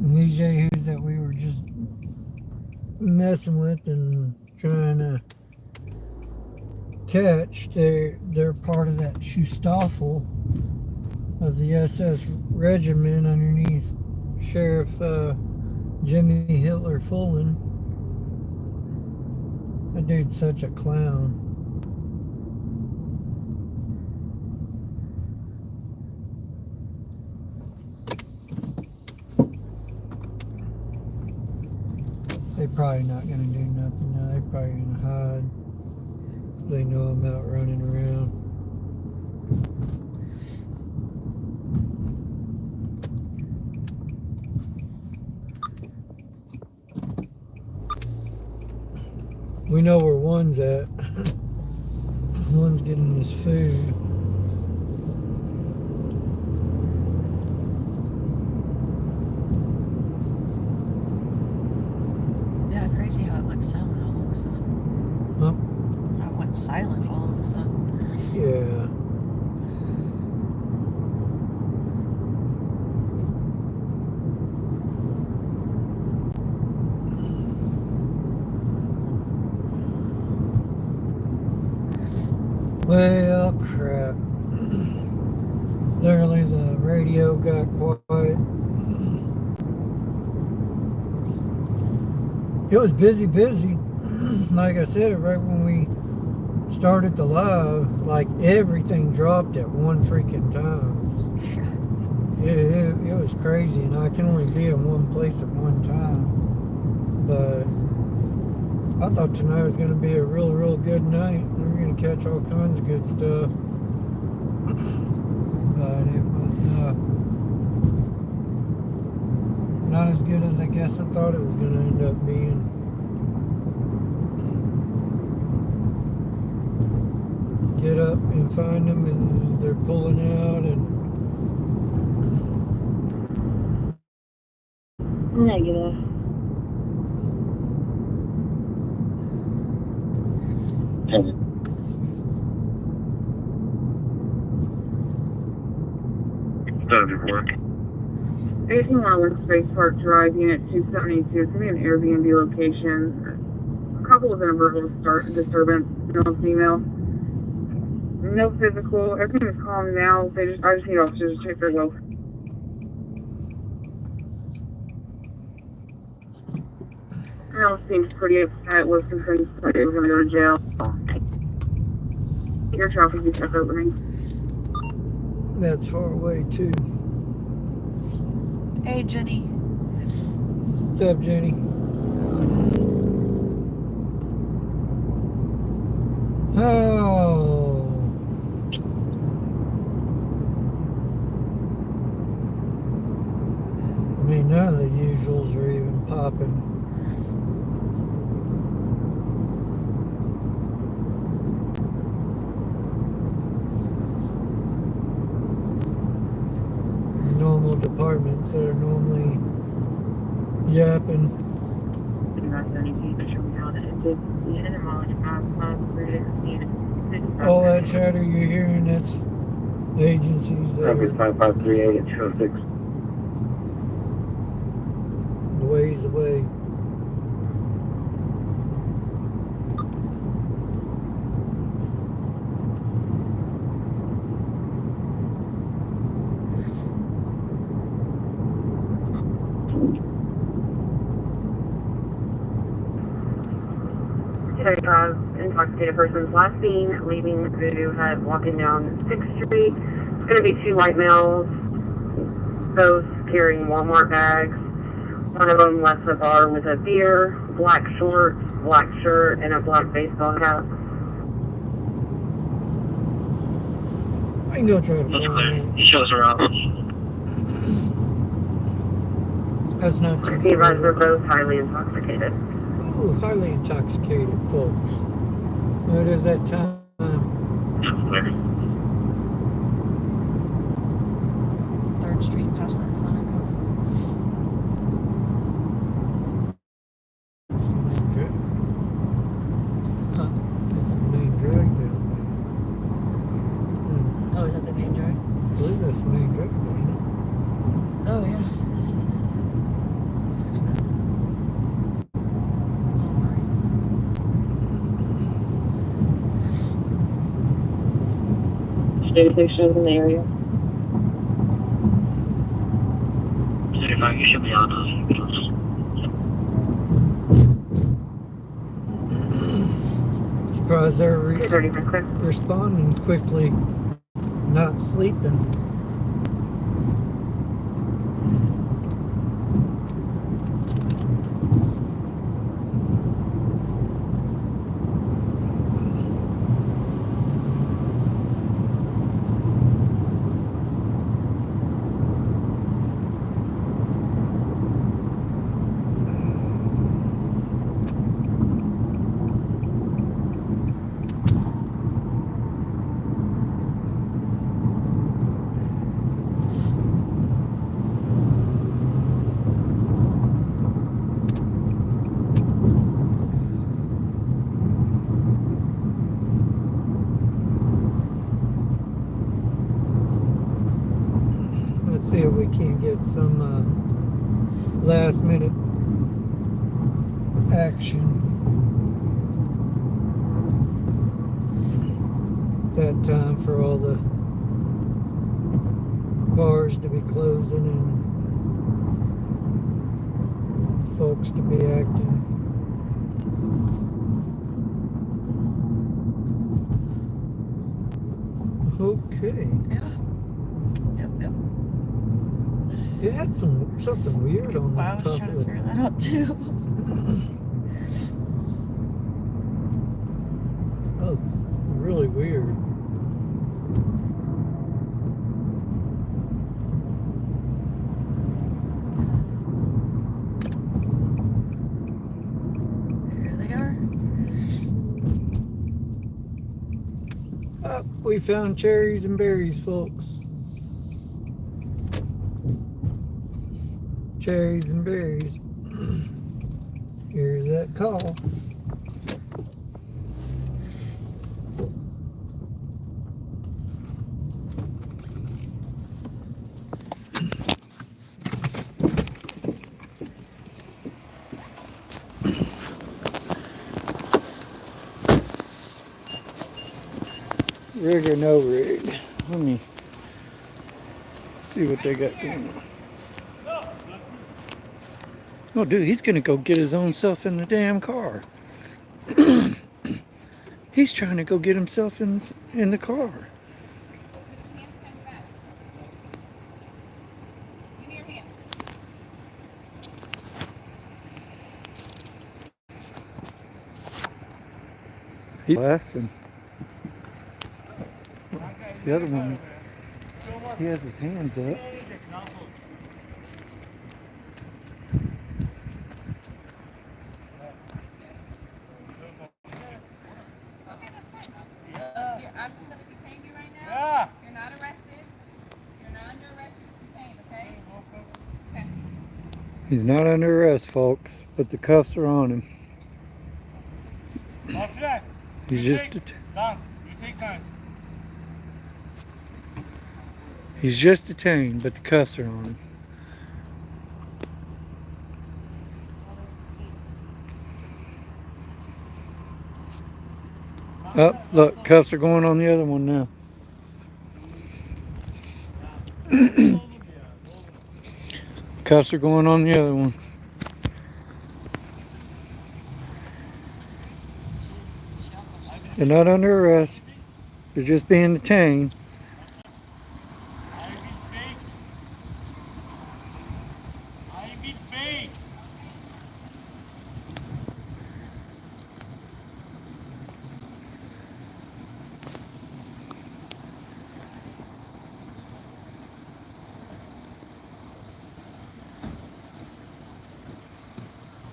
And these yahoos that we were just messing with and trying to catch, they're part of that Schustaffel of the SS regiment underneath Sheriff Jimmy Hitler Fullen. That dude's such a clown. They're probably not gonna do nothing now. They're probably gonna hide. They know I'm out running around. We know where one's at. One's getting his food. Yeah, crazy how it went silent all of a sudden. Huh? How it went silent all of a sudden. Yeah. Well, crap. Literally, the radio got quiet. It was busy. Like I said, right when we started the live, like everything dropped at one freaking time. It was crazy, and I can only be in one place at one time. But I thought tonight was going to be a real good night. We were going to catch all kinds of good stuff. But it was not as good as I guess I thought it was going to end up being. Get up and find them, and they're pulling out, and Negative. Does it work? 1811 Space Park Drive, Unit 272. It's going to be an Airbnb location. A couple of them verbal disturbance, male and female. No physical. Everything is calm now. I just need officers to check their will. Male seems pretty upset. Was concerned that he was going to go to jail. Your traffic is checked over me. that's far away too. Hey, Jenny. What's up, Jenny? Oh. I mean, none of the usuals are even popping. Normal departments that are normally yapping. All that chatter you're hearing, that's agencies that are 5538 at 206. ways away. Intoxicated persons last seen leaving Voodoo Hut, walking down 6th Street. It's going to be two white males, both carrying Walmart bags. One of them left the bar with a beer, black shorts, black shirt, and a black baseball cap. I can go try to That's find clear. it. He shows her out. That's not too The advisors far. are both highly intoxicated. Ooh, highly intoxicated folks. It is that time There. 3rd Street past that Sonic. It's the main drag. Huh? It's the main drag down Oh, is that the main drag? there. I believe that's the main drag, ain't it? Oh, yeah. I've seen it. There's that. State stations in the area. You should be on those. Surprised they're 230 clear. responding quickly, not sleeping. Let's see if we can get some last minute action. It's that time for all the bars to be closing and folks to be acting. Okay. Yeah. Yep. It had something weird on the I was top trying of to it. figure that out too. That was really weird. Here they are. Oh, we found cherries and berries, folks. Cherries and berries. Here's that call. Rig or no rig? Let me see what they got going on. Oh, dude, he's gonna go get his own self in the damn car. He's trying to go get himself in the car. He's laughing. The other one, he has his hands up. I'm just going to detain you right now. Yeah. You're not arrested. You're not under arrest. You're just detained, okay? Okay. He's not under arrest, folks, but the cuffs are on him. He's just he's just detained, but the cuffs are on him. Oh, look, cuffs are going on the other one now. Cuffs are going on the other one. They're not under arrest. They're just being detained.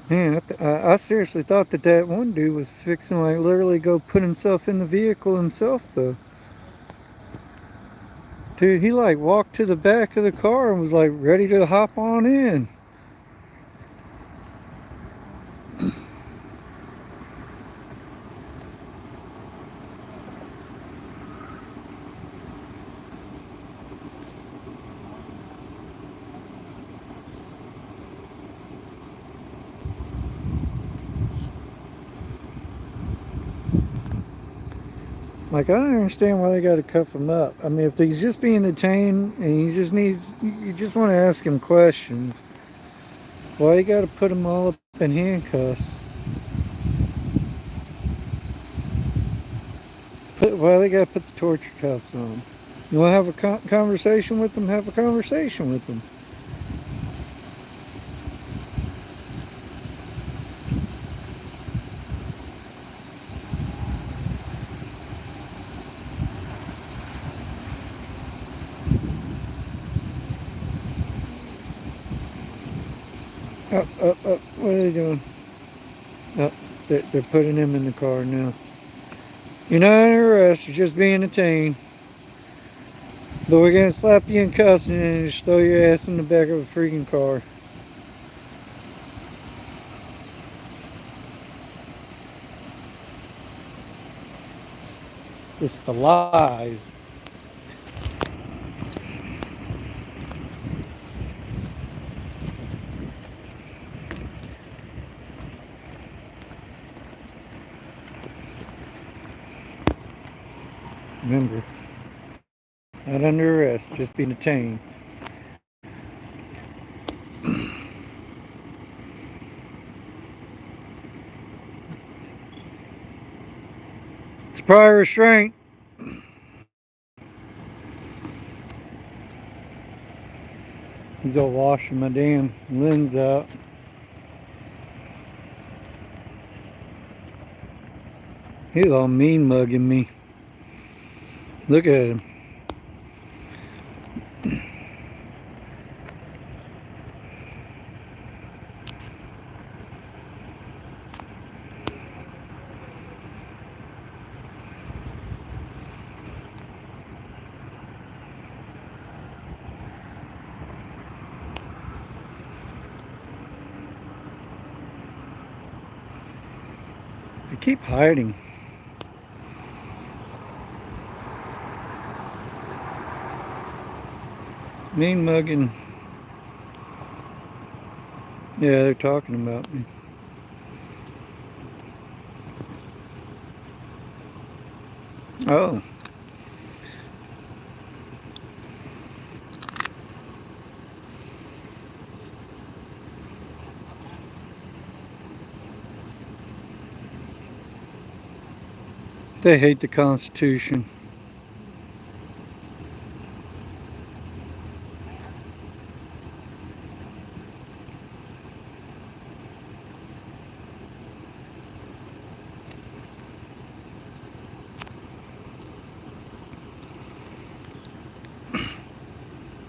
Man, I seriously thought that one dude was fixing to, like, literally go put himself in the vehicle himself, though. Dude, he like walked to the back of the car and was like ready to hop on in. Like, I don't understand why they got to cuff him up. I mean, if he's just being detained and you just want to ask him questions, why you got to put him all up in handcuffs? Why they got to put the torture cuffs on? You want to have a conversation with them? Have a conversation with them. Up. What are they doing? Up. They're putting him in the car now. You're not under arrest. You're just being detained. But we're going to slap you in cuffs and just throw your ass in the back of a freaking car. It's the lies. Remember, not under arrest, just being detained. It's prior restraint. He's all washing my damn lens out. He's all mean mugging me. Look at him. They keep hiding. Mean mugging. Yeah, they're talking about me. Oh. They hate the Constitution.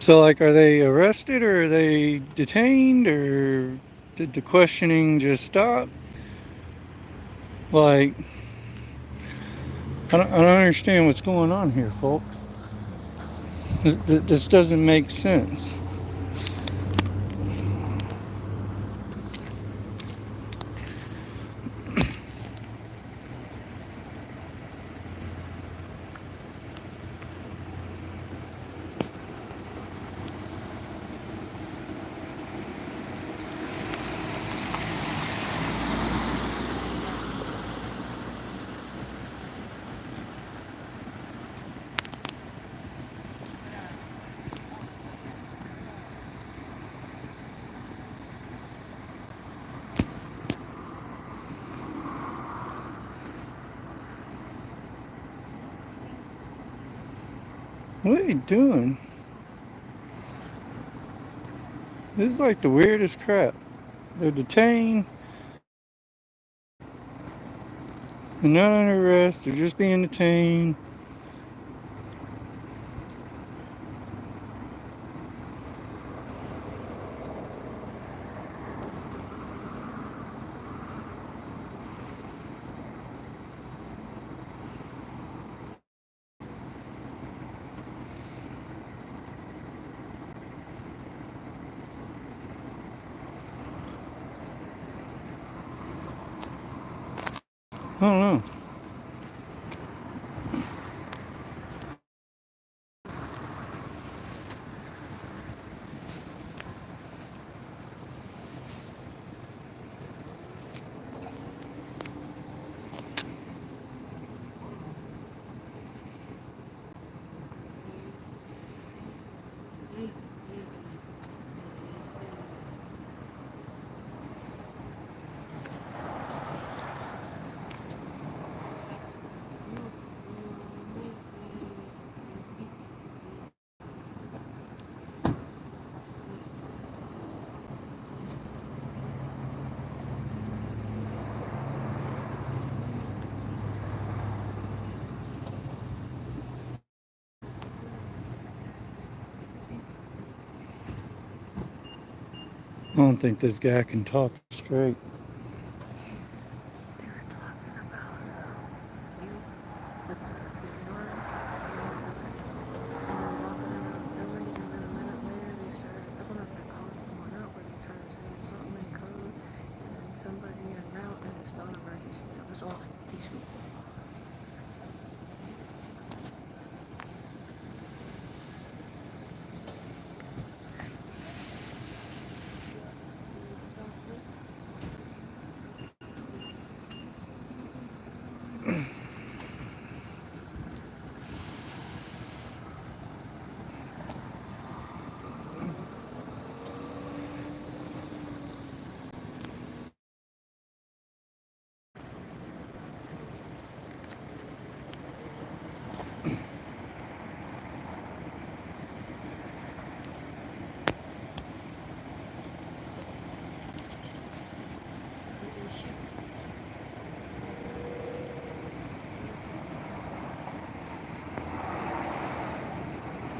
So, like, are they arrested or are they detained, or did the questioning just stop? Like, I don't understand what's going on here, folks. This doesn't make sense. What are they doing? This is like the weirdest crap. They're detained. They're not under arrest. They're just being detained. I don't know. I don't think this guy can talk straight.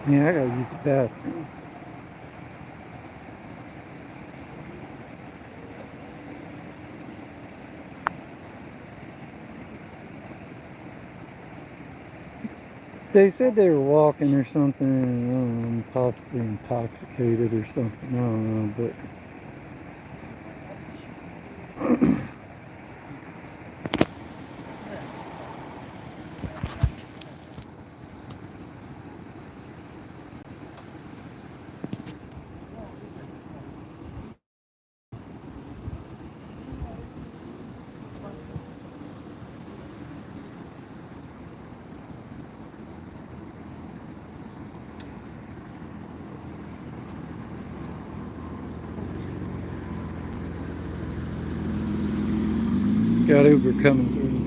Yeah, I gotta use the bathroom. They said they were walking or something, possibly intoxicated or something. I don't know, but got Uber coming through.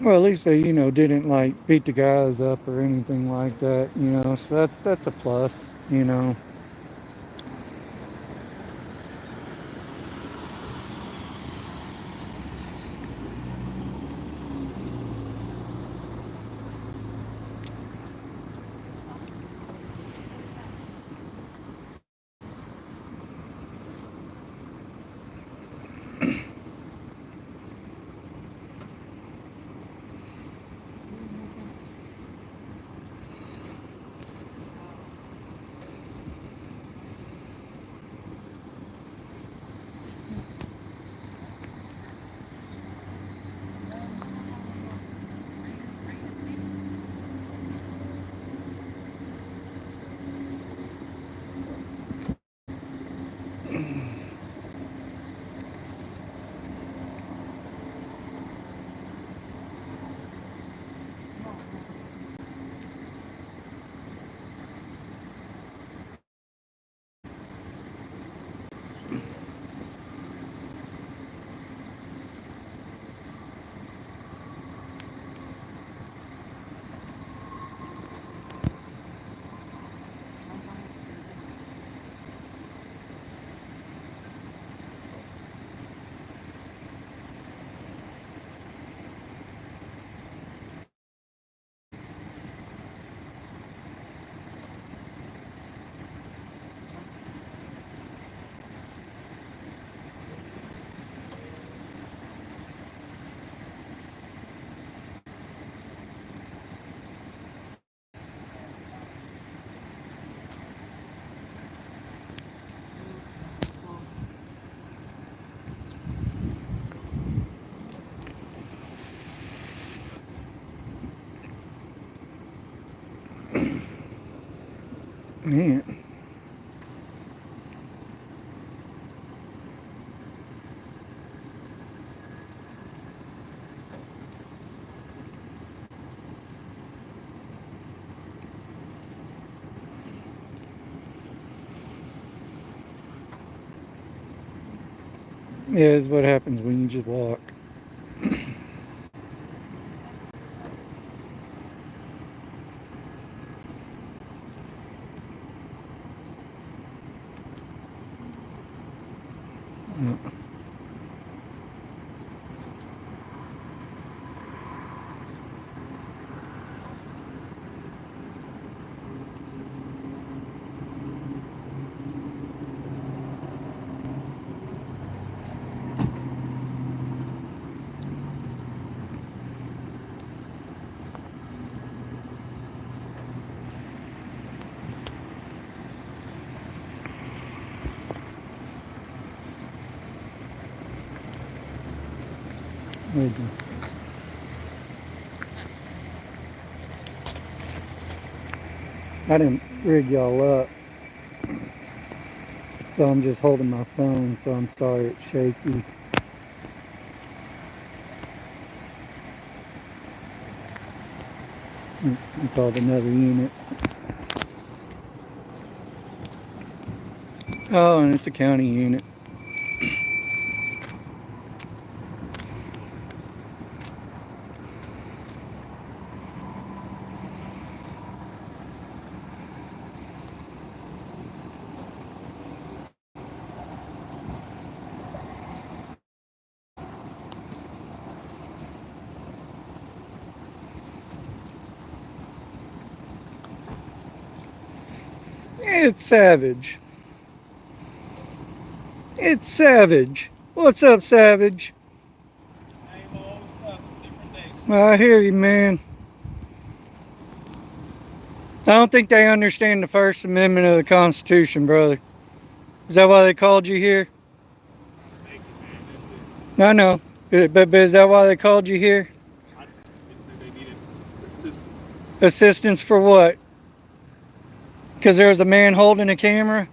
Well, at least they, didn't like beat the guys up or anything like that, so that's a plus. Man. Yeah, is what happens when you just walk. Yeah. Maybe. I didn't rig y'all up, so I'm just holding my phone, so I'm sorry it's shaky. I called another unit. Oh, and it's a county unit. It's Savage. It's Savage. What's up, Savage? I hear you, man. I don't think they understand the First Amendment of the Constitution, brother. Is that why they called you here? I know. But is that why they called you here? They said they needed assistance. Assistance for what? Because there was a man holding a camera?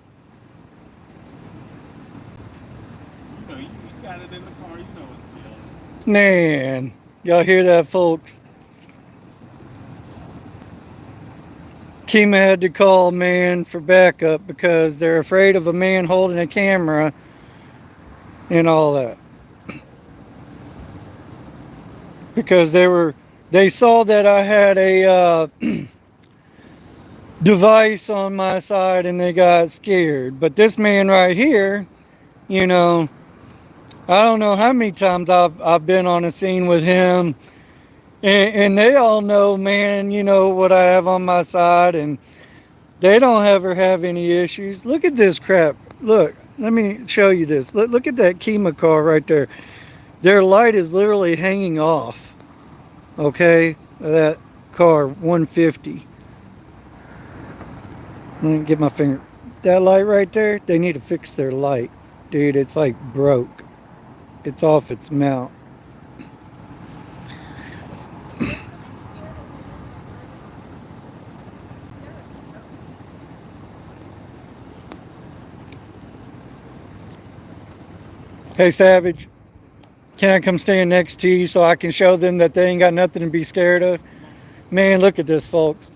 You know, you got it in the car, you know what the deal. Man, y'all hear that, folks? Kemah had to call man for backup because they're afraid of a man holding a camera and all that. Because they saw that I had a device on my side and they got scared. But this man right here, you know, I don't know how many times I've been on a scene with him, and they all know, man, you know what I have on my side, and they don't ever have any issues. Look at this crap. Look, let me show you this. Look at that Kemah car right there. Their light is literally hanging off. Okay, that car 150. Let me get my finger. That light right there, they need to fix their light. Dude, it's like broke. It's off its mount. Hey, Savage, can I come stand next to you so I can show them that they ain't got nothing to be scared of? Man, look at this, folks.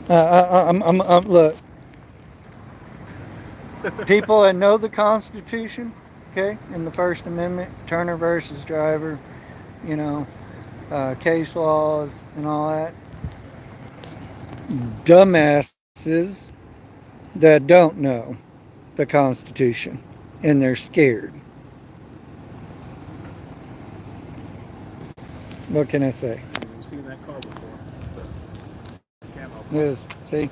Look. People that know the Constitution, okay, and the First Amendment, Turner versus Driver, you know, case laws and all that. Dumbasses that don't know the Constitution and they're scared. What can I say? You've seen that car before. Yes, see?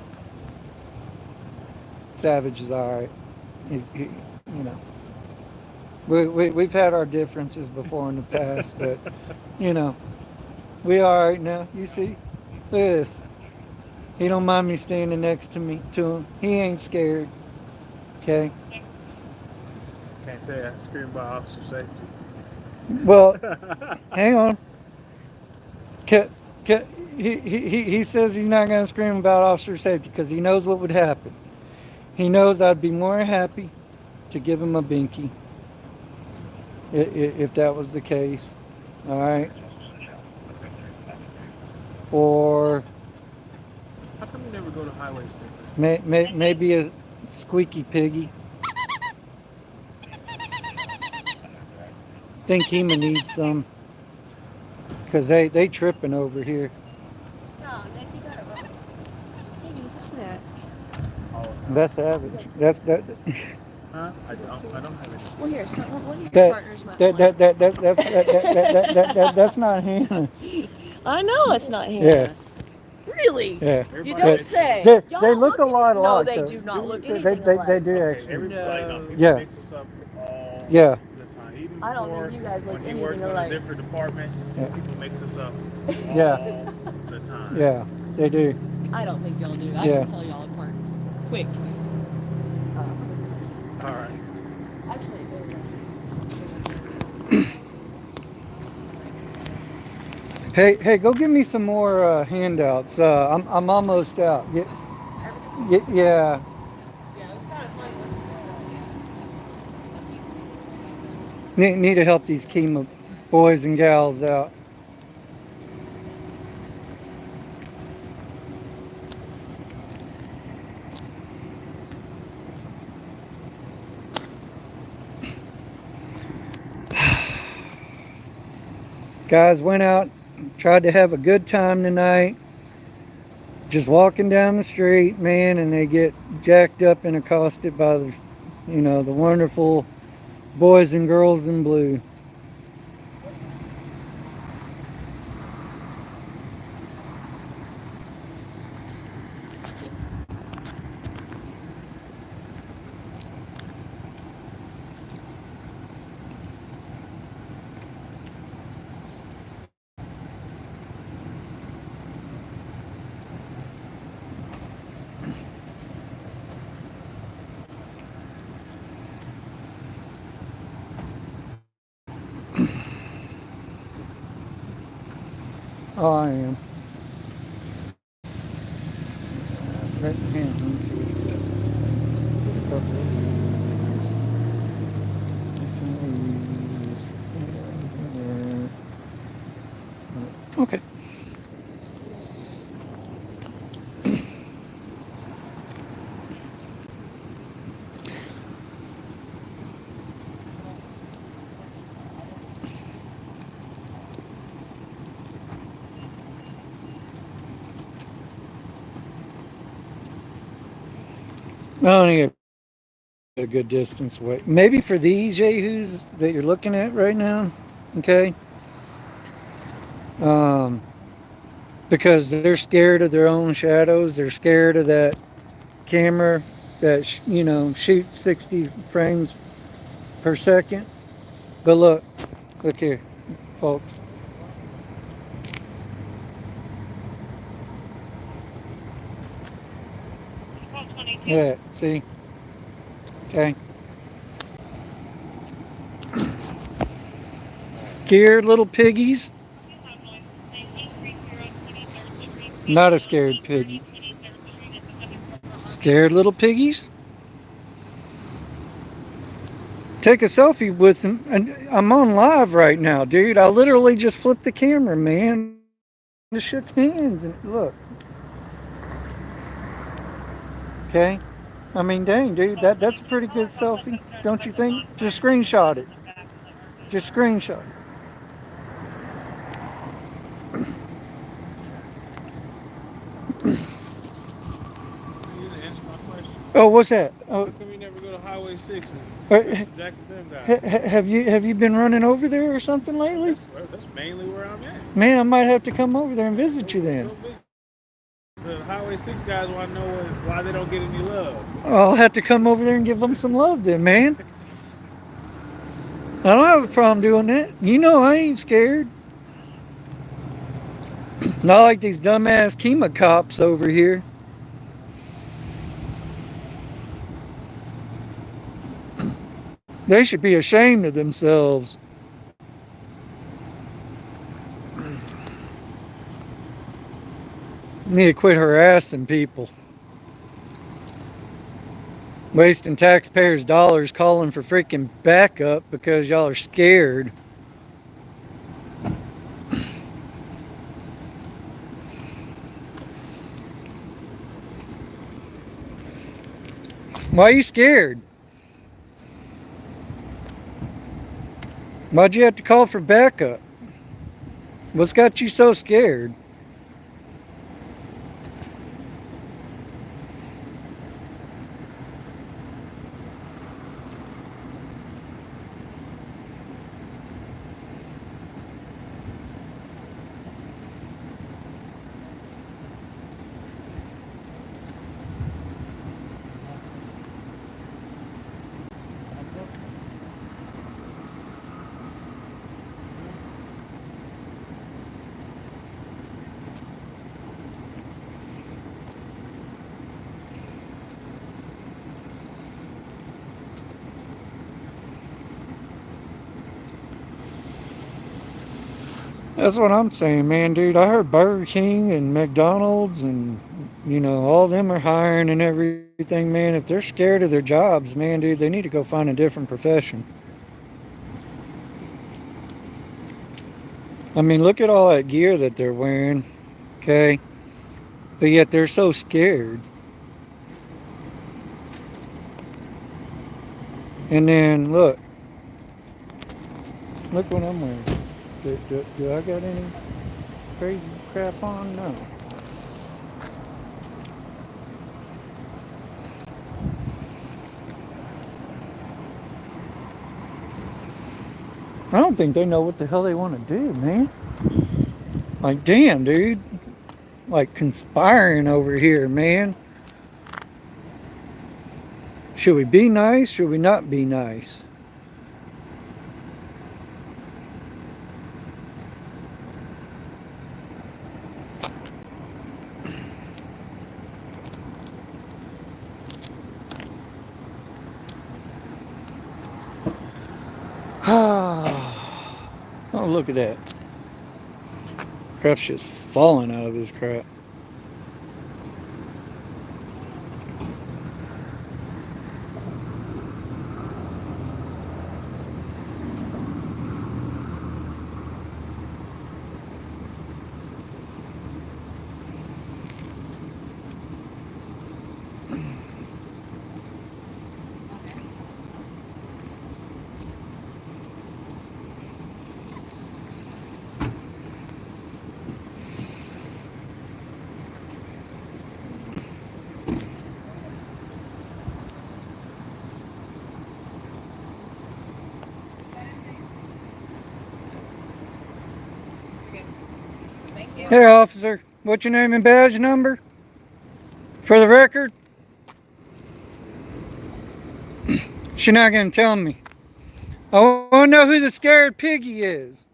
Savage is alright. He, you know. We've had our differences before in the past, but, you know, we alright now. You see? Look at this. He don't mind me standing next to him. He ain't scared. Okay? Can't say I screamed by officer safety. Well, hang on. he says he's not going to scream about officer safety because he knows what would happen. He knows I'd be more happy to give him a binky if that was the case. All right. Or How come you never go to Highway 6? maybe a squeaky piggy. Think Kemah needs some because they tripping over here. No, Nick, you got it wrong. Hey, give me a snack. That's savage. That's that. Huh? I don't have any. Well, here, so one of your partners might want. That's not Hannah. I know it's not Hannah. Yeah. Really? Yeah. You don't say. They look a lot alike. No, they though. do not look anything alike. They do Okay, actually. everybody, no, people Yeah. mix us up all Yeah. the time. Even I don't before, think you guys look when he anything worked on alike. a different department, Yeah. people mix us up Yeah. all the time. Yeah, they do. I don't think y'all do. I Yeah. can tell y'all apart quick. All right. Actually, Hey, go give me some more handouts. I'm almost out. Yeah. yeah, it was kind of funny. Need to help these Kemah boys and gals out. Guys went out, tried to have a good time tonight. Just walking down the street, man, and they get jacked up and accosted by the, the wonderful boys and girls in blue. Oh, I am. Okay. I only get a good distance away. Maybe for these yahoos that you're looking at right now, okay? Because they're scared of their own shadows. They're scared of that camera that, shoots 60 frames per second. But look here, folks. Yeah, see? Okay. Scared little piggies? Not a scared piggy. Scared little piggies? Take a selfie with them. And I'm on live right now, dude. I literally just flipped the camera, man. Just shook hands and look. Okay? I mean, dang, dude, that's a pretty good selfie, don't you think? Just screenshot it. Just screenshot it. You didn't answer my question. Oh, what's that? Oh, How come you never go to Highway 6 Uh, and jack them guys? have you been running over there or something lately? That's mainly where I'm at. Man, I might have to come over there and visit you then. Go visit. The Highway 6 guys want to know why they don't get any love. I'll have to come over there and give them some love then, man. I don't have a problem doing that. You know I ain't scared. Not like these dumbass Kemah cops over here. They should be ashamed of themselves. Need to quit harassing people. Wasting taxpayers' dollars calling for freaking backup because y'all are scared. Why are you scared? Why'd you have to call for backup? What's got you so scared? That's what I'm saying, man, dude. I heard Burger King and McDonald's and, you know, all of them are hiring and everything, man. If they're scared of their jobs, man, dude, they need to go find a different profession. I mean, look at all that gear that they're wearing, okay? But yet they're so scared. And then, look what I'm wearing. Do I got any crazy crap on? No. I don't think they know what the hell they want to do, man. Like, damn, dude. Like, conspiring over here, man. Should we be nice? Should we not be nice? Oh, look at that. Crap's just falling out of his crap. Hey, officer, what's your name and badge number? For the record? She's not going to tell me. I want to know who the scared piggy is.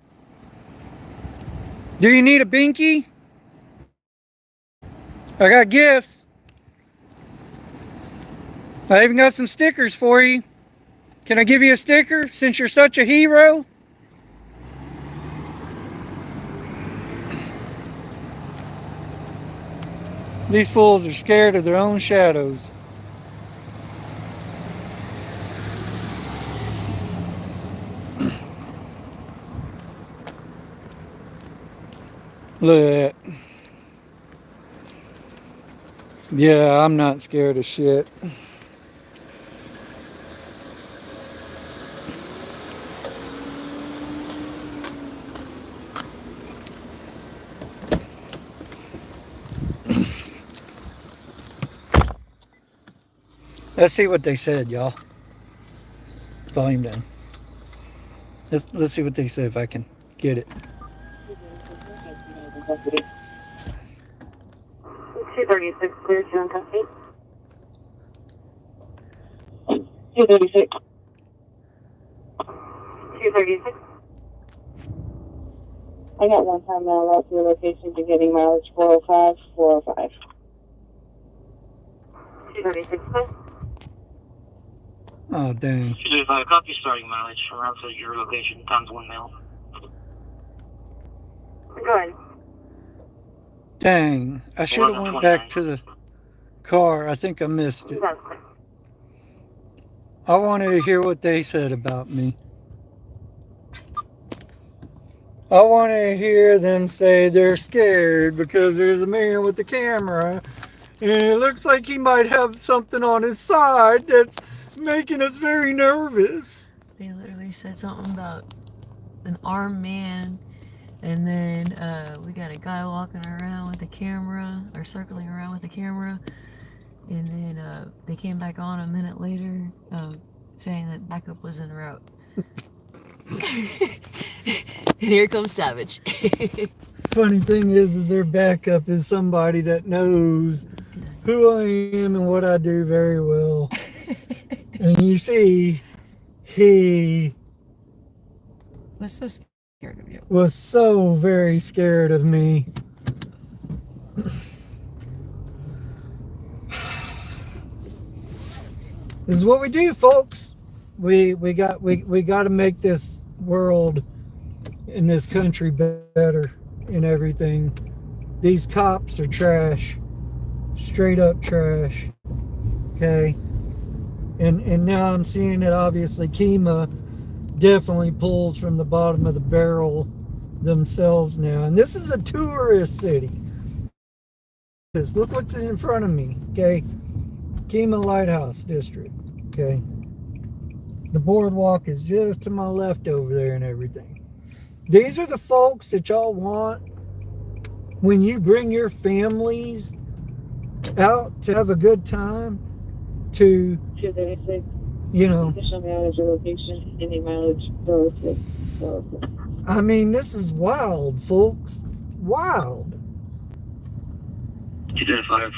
Do you need a binky? I got gifts. I even got some stickers for you. Can I give you a sticker since you're such a hero? These fools are scared of their own shadows. Look at that. Yeah, I'm not scared of shit. Let's see what they said, y'all. Volume down. Let's see what they say if I can get it. 236, clear to custody. 236. 236. I got one time now route to your location to getting mileage 405, 405. 236, please. Oh, dang. 235, copy starting mileage around to your location, times 1 mile. Go ahead. Dang, I should have went back to the car. I think I missed it. I wanted to hear what they said about me. I want to hear them say they're scared because there's a man with the camera and it looks like he might have something on his side that's making us very nervous. They literally said something about an armed man, and then we got a guy walking around with a camera, or circling around with a camera, and then they came back on a minute later saying that backup was en route. And here comes Savage. Funny thing is their backup is somebody that knows who I am and what I do very well. And you see, he was so scared of you. Was so very scared of me. This is what we do, folks. We got to make this world in this country better and everything. These cops are trash, straight up trash. Okay, and now I'm seeing that obviously Kemah definitely pulls from the bottom of the barrel themselves now, and this is a tourist city. Just look what's in front of me. Okay, Kemah Lighthouse District. Okay. The boardwalk is just to my left over there and everything. These are the folks that y'all want when you bring your families out to have a good time, to, you know, I mean, this is wild, folks. Wild. 225,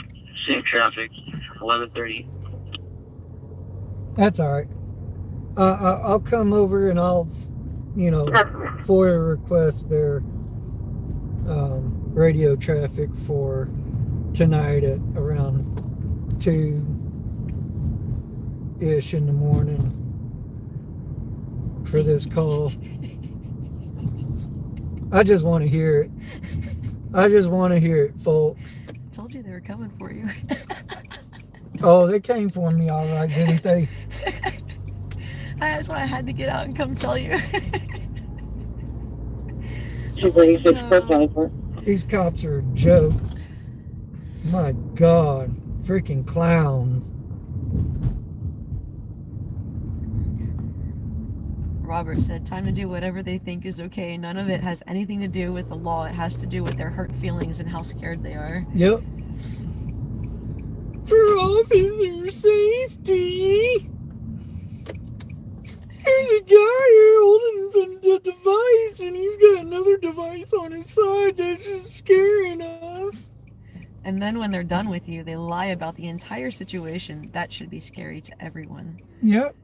same traffic, 11:30. That's all right. I'll come over and I'll, you know, FOIA request their radio traffic for tonight at around 2-ish in the morning for this call. I just want to hear it. I just want to hear it, folks. I told you they were coming for you. Oh, they came for me all right, didn't they? That's why I had to get out and come tell you. These cops are a joke. My God, freaking clowns. Robert said, time to do whatever they think is okay. None of it has anything to do with the law. It has to do with their hurt feelings and how scared they are. Yep. For officer safety. There's a guy here holding a device, and he's got another device on his side that's just scaring us. And then when they're done with you, they lie about the entire situation. That should be scary to everyone. Yep,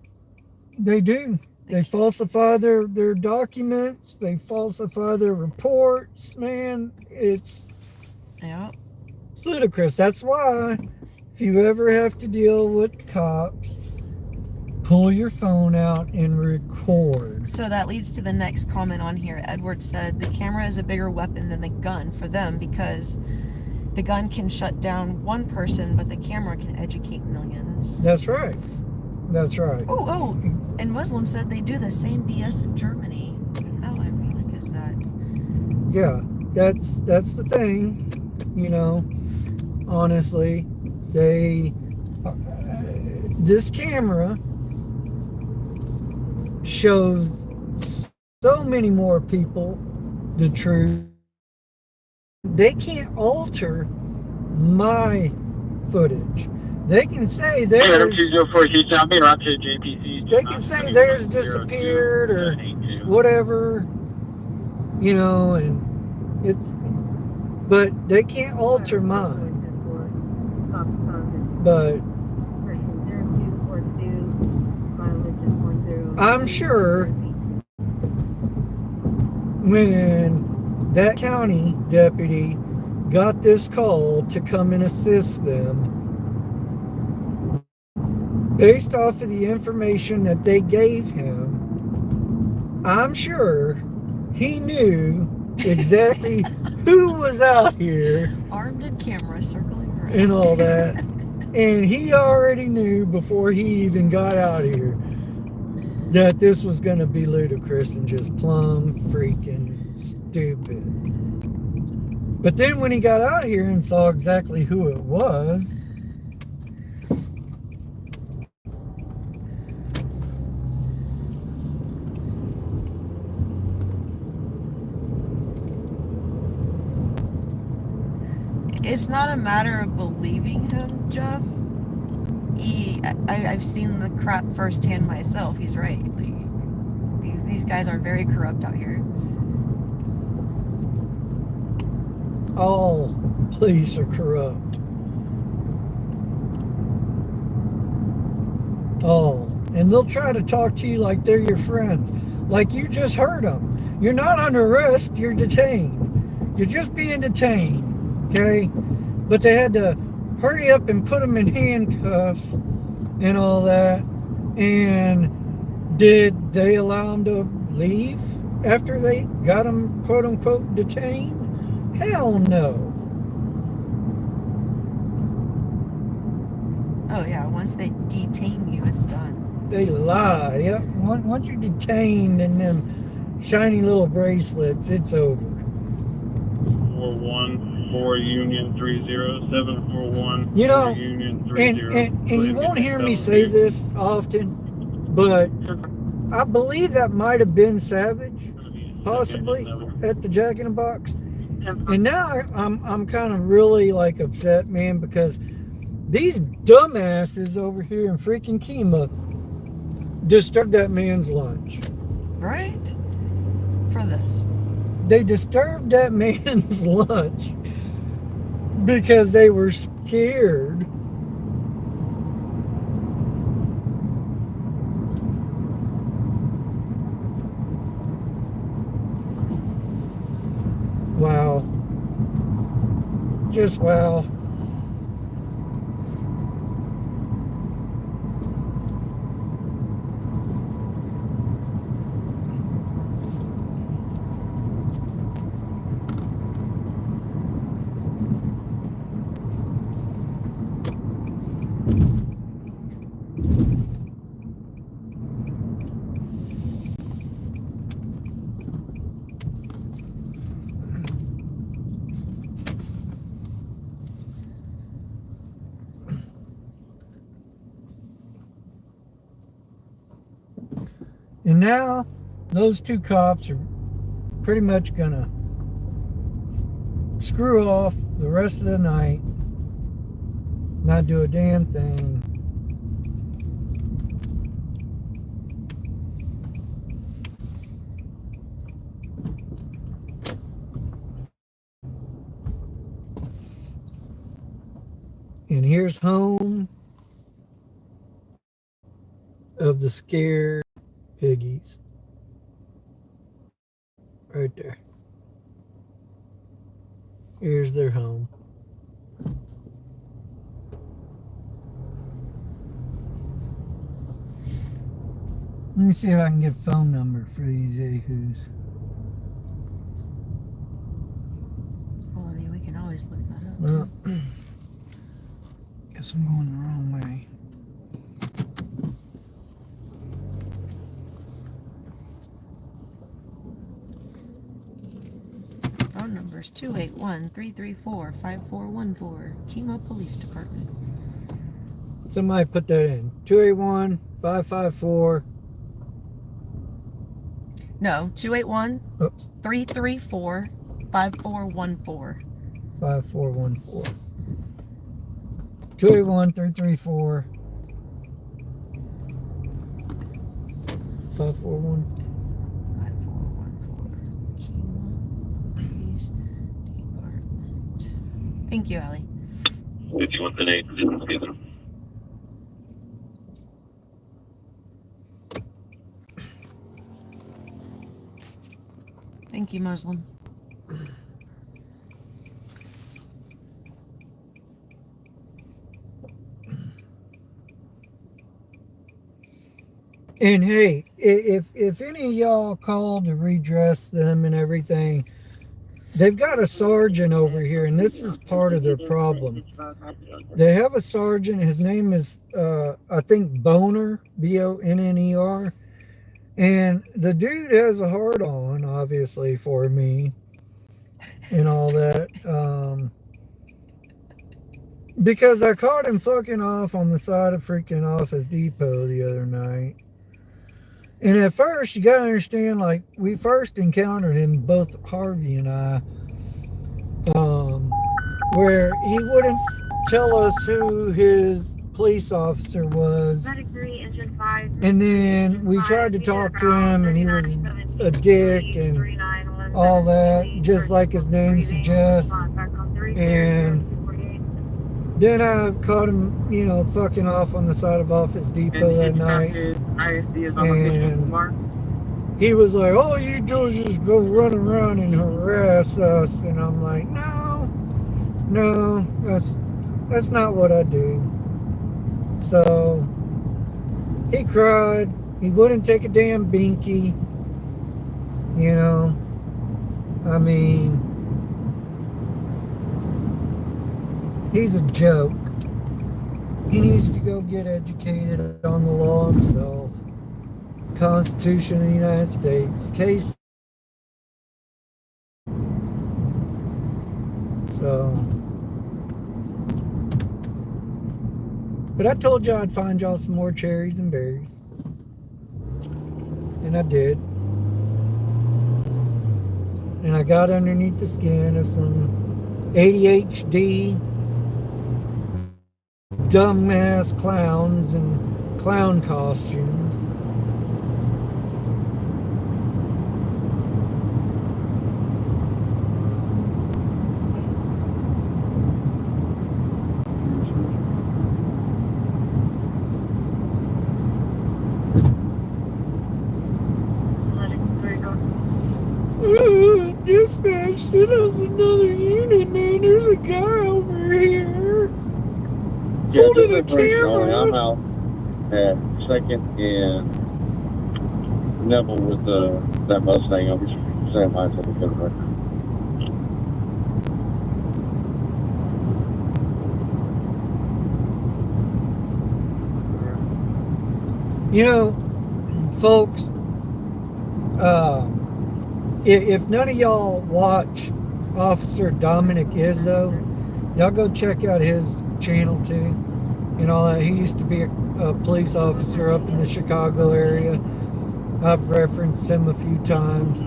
they do. They falsify their documents. They falsify their reports. Man, it's ludicrous. That's why, if you ever have to deal with cops, pull your phone out and record. So that leads to the next comment on here. Edward said, the camera is a bigger weapon than the gun for them because the gun can shut down one person, but the camera can educate millions. That's right. That's right. Oh, and Muslims said they do the same BS in Germany. How ironic is that? Yeah, that's the thing, you know, honestly. This camera shows so many more people the truth. They can't alter my footage. They can say theirs. They can say theirs disappeared or whatever, you know, and but they can't alter mine. But I'm sure when that county deputy got this call to come and assist them, based off of the information that they gave him, I'm sure he knew exactly who was out here Armed and camera circling around. and all that. And he already knew before he even got out here that this was going to be ludicrous and just plumb freaking stupid. But then when he got out here and saw exactly who it was, it's not a matter of believing him, Jeff. I've seen the crap firsthand myself. He's right. Like, these guys are very corrupt out here. all police are corrupt. All. And they'll try to talk to you like they're your friends. Like you just heard them. You're not under arrest, you're detained. You're just being detained, okay? But they had to hurry up and put them in handcuffs and all that. And did they allow them to leave after they got them, quote unquote, detained? Hell no. Oh yeah, once they detain you, it's done. They lie. Yep. Once you're detained in them shiny little bracelets, it's over. 414 Union 30741. You know, Union and you won't hear me say this often, but I believe that might have been Savage, possibly, at the Jack in the Box. And now I'm kind of really like upset, man, because these dumbasses over here in freaking Kemah disturbed that man's lunch. Right? For this. They disturbed that man's lunch because they were scared. Wow. Just wow. And now those two cops are pretty much gonna screw off the rest of the night, not do a damn thing. And here's home of the scared piggies. Right there. Here's their home. Let me see if I can get a phone number for these yahoos. Well, I mean, we can always look that up. Well, Too. guess I'm going the wrong way. Phone number is 281-334-5414, Kemah Police Department. Somebody put that in. 281-554. No, 281 Oops. 334 5414. 5414. 281-334 541. 5414. Kemah Police Department. Thank you, Allie. 51-8. Thank you, Muslim. And hey, if any of y'all called to redress them and everything, they've got a sergeant over here, and this is part of their problem. They have a sergeant. His name is, I think, Boner, Bonner. And the dude has a hard on, obviously, for me and all that. Because I caught him fucking off on the side of freaking Office Depot the other night. And at first, you gotta understand, like, we first encountered him, both Harvey and I, where he wouldn't tell us who his police officer was. And then we tried to talk to him, and he was a dick and all that, just like his name suggests. And then I caught him, you know, fucking off on the side of Office Depot that night. And he was like, all you do is just go run around and harass us. And I'm like, no, that's not what I do. So he cried. He wouldn't take a damn binky. You know, I mean, he's a joke. He needs to go get educated on the law himself. Constitution of the United States. Case. So. But I told y'all I'd find y'all some more cherries and berries. And I did. And I got underneath the skin of some ADHD dumbass clowns in clown costumes. Dispatch sent us another unit, man. There's a guy over here holding a camera. I'm out at 2nd and Neville with that Mustang. I'll be saying myself a good one. You know, folks, if none of y'all watch Officer Dominic Izzo, y'all go check out his channel too. And all that. He used to be a police officer up in the Chicago area. I've referenced him a few times.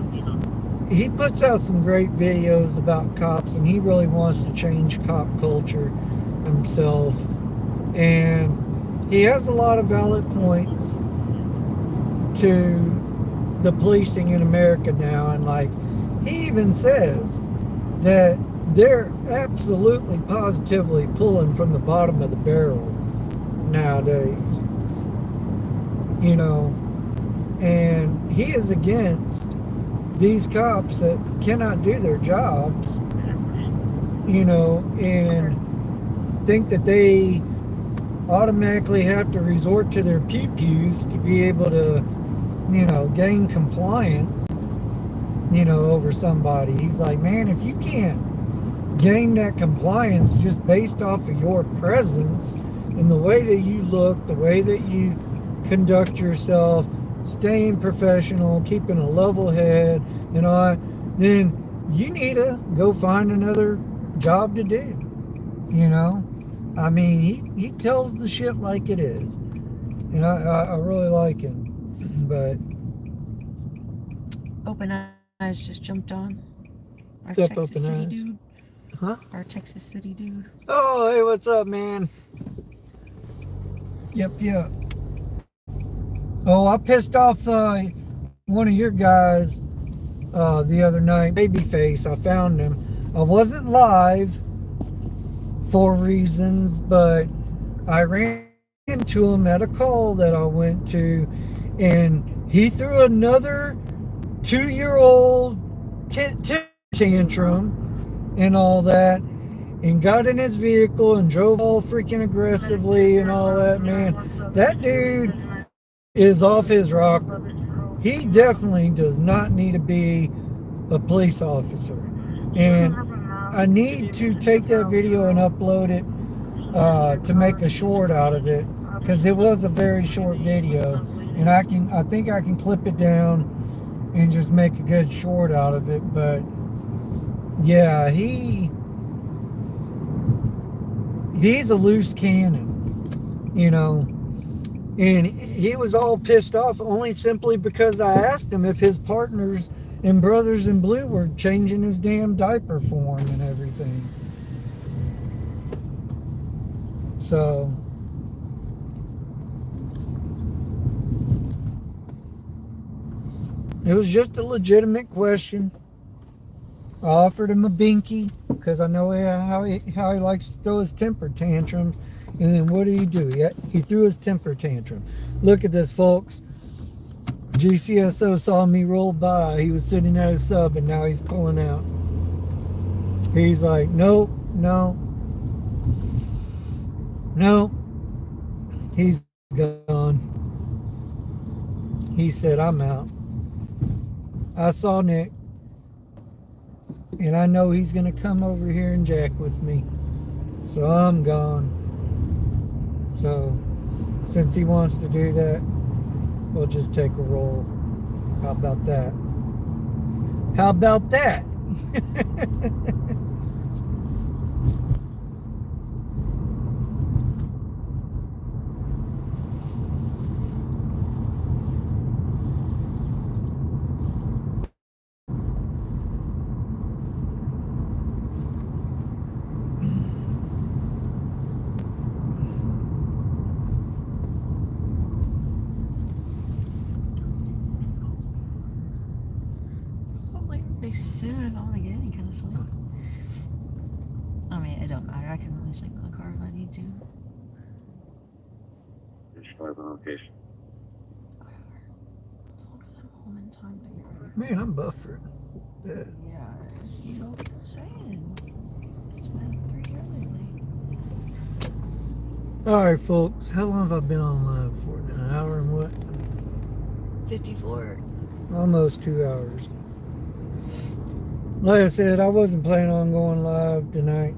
He puts out some great videos about cops, and he really wants to change cop culture himself. And he has a lot of valid points to the policing in America now, and like he even says that they're absolutely positively pulling from the bottom of the barrel nowadays, you know, and he is against these cops that cannot do their jobs, you know, and think that they automatically have to resort to their pew-pews to be able to, you know, gain compliance, you know, over somebody. He's like, man, if you can't gain that compliance just based off of your presence and the way that you look, the way that you conduct yourself, staying professional, keeping a level head and all that, then you need to go find another job to do, you know. I mean, he tells the shit like it is, and I really like him. But Open Eyes just jumped on. Our What's up, Texas Open City Eyes? dude. Huh? Our Texas City dude. Oh, hey, what's up, man? Yep. Oh, I pissed off one of your guys the other night, Babyface. I found him. I wasn't live for reasons, but I ran into him at a call that I went to, and he threw another 2-year-old tantrum and all that, and got in his vehicle and drove all freaking aggressively and all that. Man, that dude is off his rocker. He definitely does not need to be a police officer. And I need to take that video and upload it to make a short out of it, because it was a very short video, and I think I can clip it down and just make a good short out of it. But yeah, he's a loose cannon, you know. And he was all pissed off only simply because I asked him if his partners and brothers in blue were changing his damn diaper for him and everything. So it was just a legitimate question. I offered him a binky because I know how he likes to throw his temper tantrums. And then what did he do? He threw his temper tantrum. Look at this, folks. GCSO saw me roll by. He was sitting at his sub, and now he's pulling out. He's like, nope, no. No. He's gone. He said, I'm out. I saw Nick, and I know he's going to come over here and jack with me. So I'm gone. So since he wants to do that, we'll just take a roll. How about that? How about that? Soon if I want to get any kind of sleep. I mean, it don't matter. I can really sleep in the car if I need to. There's 5 on location. Whatever. As long as I'm home in time to get ready. Man, I'm buffering. Yeah, you know what I'm saying. It's been 3 lately. Alright, folks. How long have I been on live for? An hour and what? 54. Almost 2 hours. Like I said, I wasn't planning on going live tonight.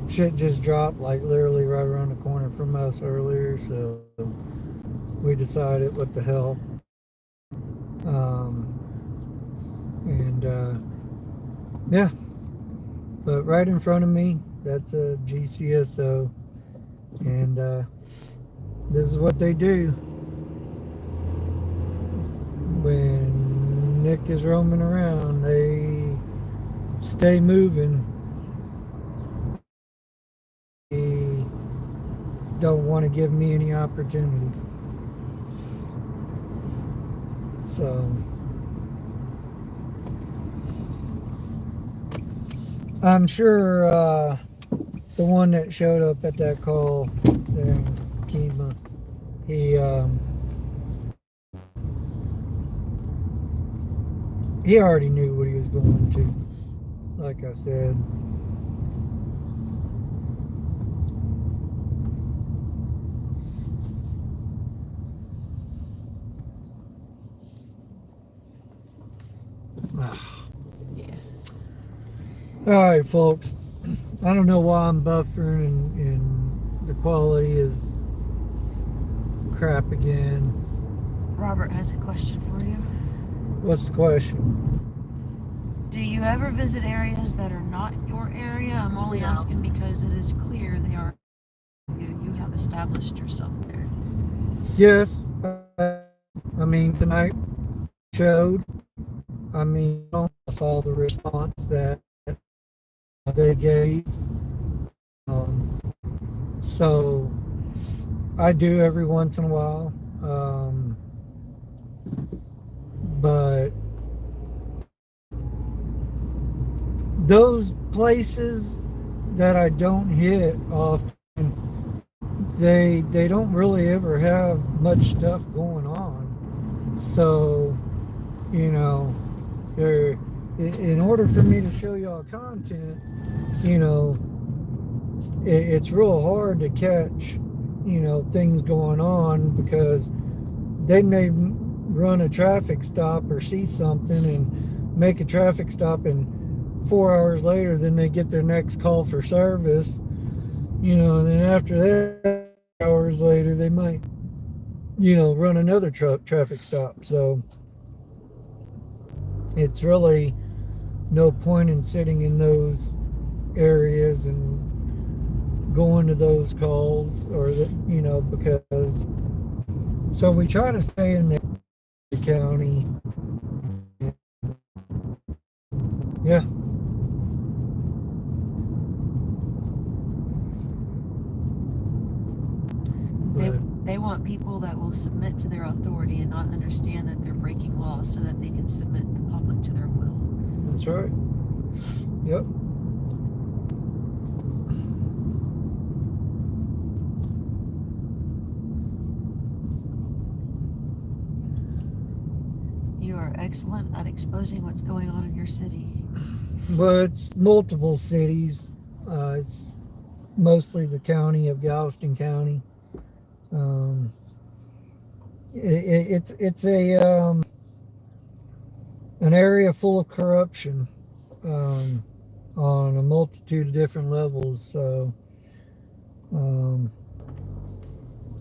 Shit just dropped like literally right around the corner from us earlier, so we decided what the hell. Yeah. But right in front of me, that's a GCSO. And this is what they do when Nick is roaming around. They stay moving. They don't want to give me any opportunity. So I'm sure the one that showed up at that call there in Kemah, he already knew what he was going to, like I said. Yeah. Alright, folks. I don't know why I'm buffering and the quality is crap again. Robert has a question for you. What's the question? Do you ever visit areas that are not your area? I'm only asking because it is clear they are. You have established yourself there. Yes. I mean, tonight showed. I mean, I saw the response that they gave. So I do every once in a while. But those places that I don't hit often, they don't really ever have much stuff going on. So, you know, in order for me to show y'all content, you know, it's real hard to catch, you know, things going on, because they may run a traffic stop or see something and make a traffic stop and 4 hours later, then they get their next call for service, you know, and then after that, hours later, they might, you know, run another traffic stop. So it's really no point in sitting in those areas and going to those calls, or the, you know, because so we try to stay in the county. Yeah. They want people that will submit to their authority and not understand that they're breaking laws, so that they can submit the public to their will. That's right. Yep. You are excellent at exposing what's going on in your city. But it's multiple cities. It's mostly the county of Galveston County. It's a an area full of corruption on a multitude of different levels. So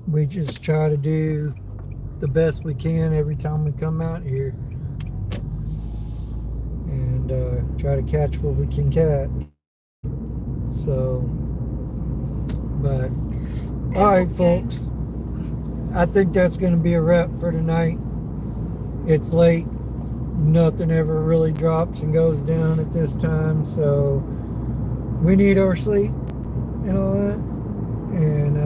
we just try to do the best we can every time we come out here, and try to catch what we can catch. So, but all right, folks, I think that's going to be a wrap for tonight. It's late. Nothing ever really drops and goes down at this time, so we need our sleep and all that, and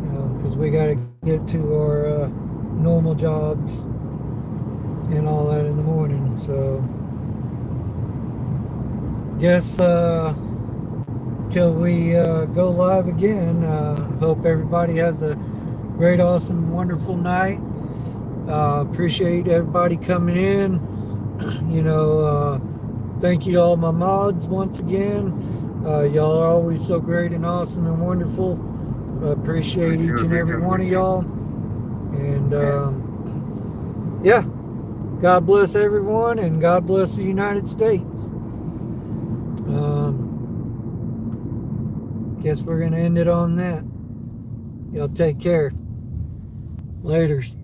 you know, because we got to get to our normal jobs and all that in the morning. So guess till we go live again, hope everybody has a great, awesome, wonderful night. Appreciate everybody coming in. You know, thank you to all my mods once again. Y'all are always so great and awesome and wonderful. I appreciate each and every one of y'all. And yeah, God bless everyone, and God bless the United States. Guess we're going to end it on that. Y'all take care. Laters.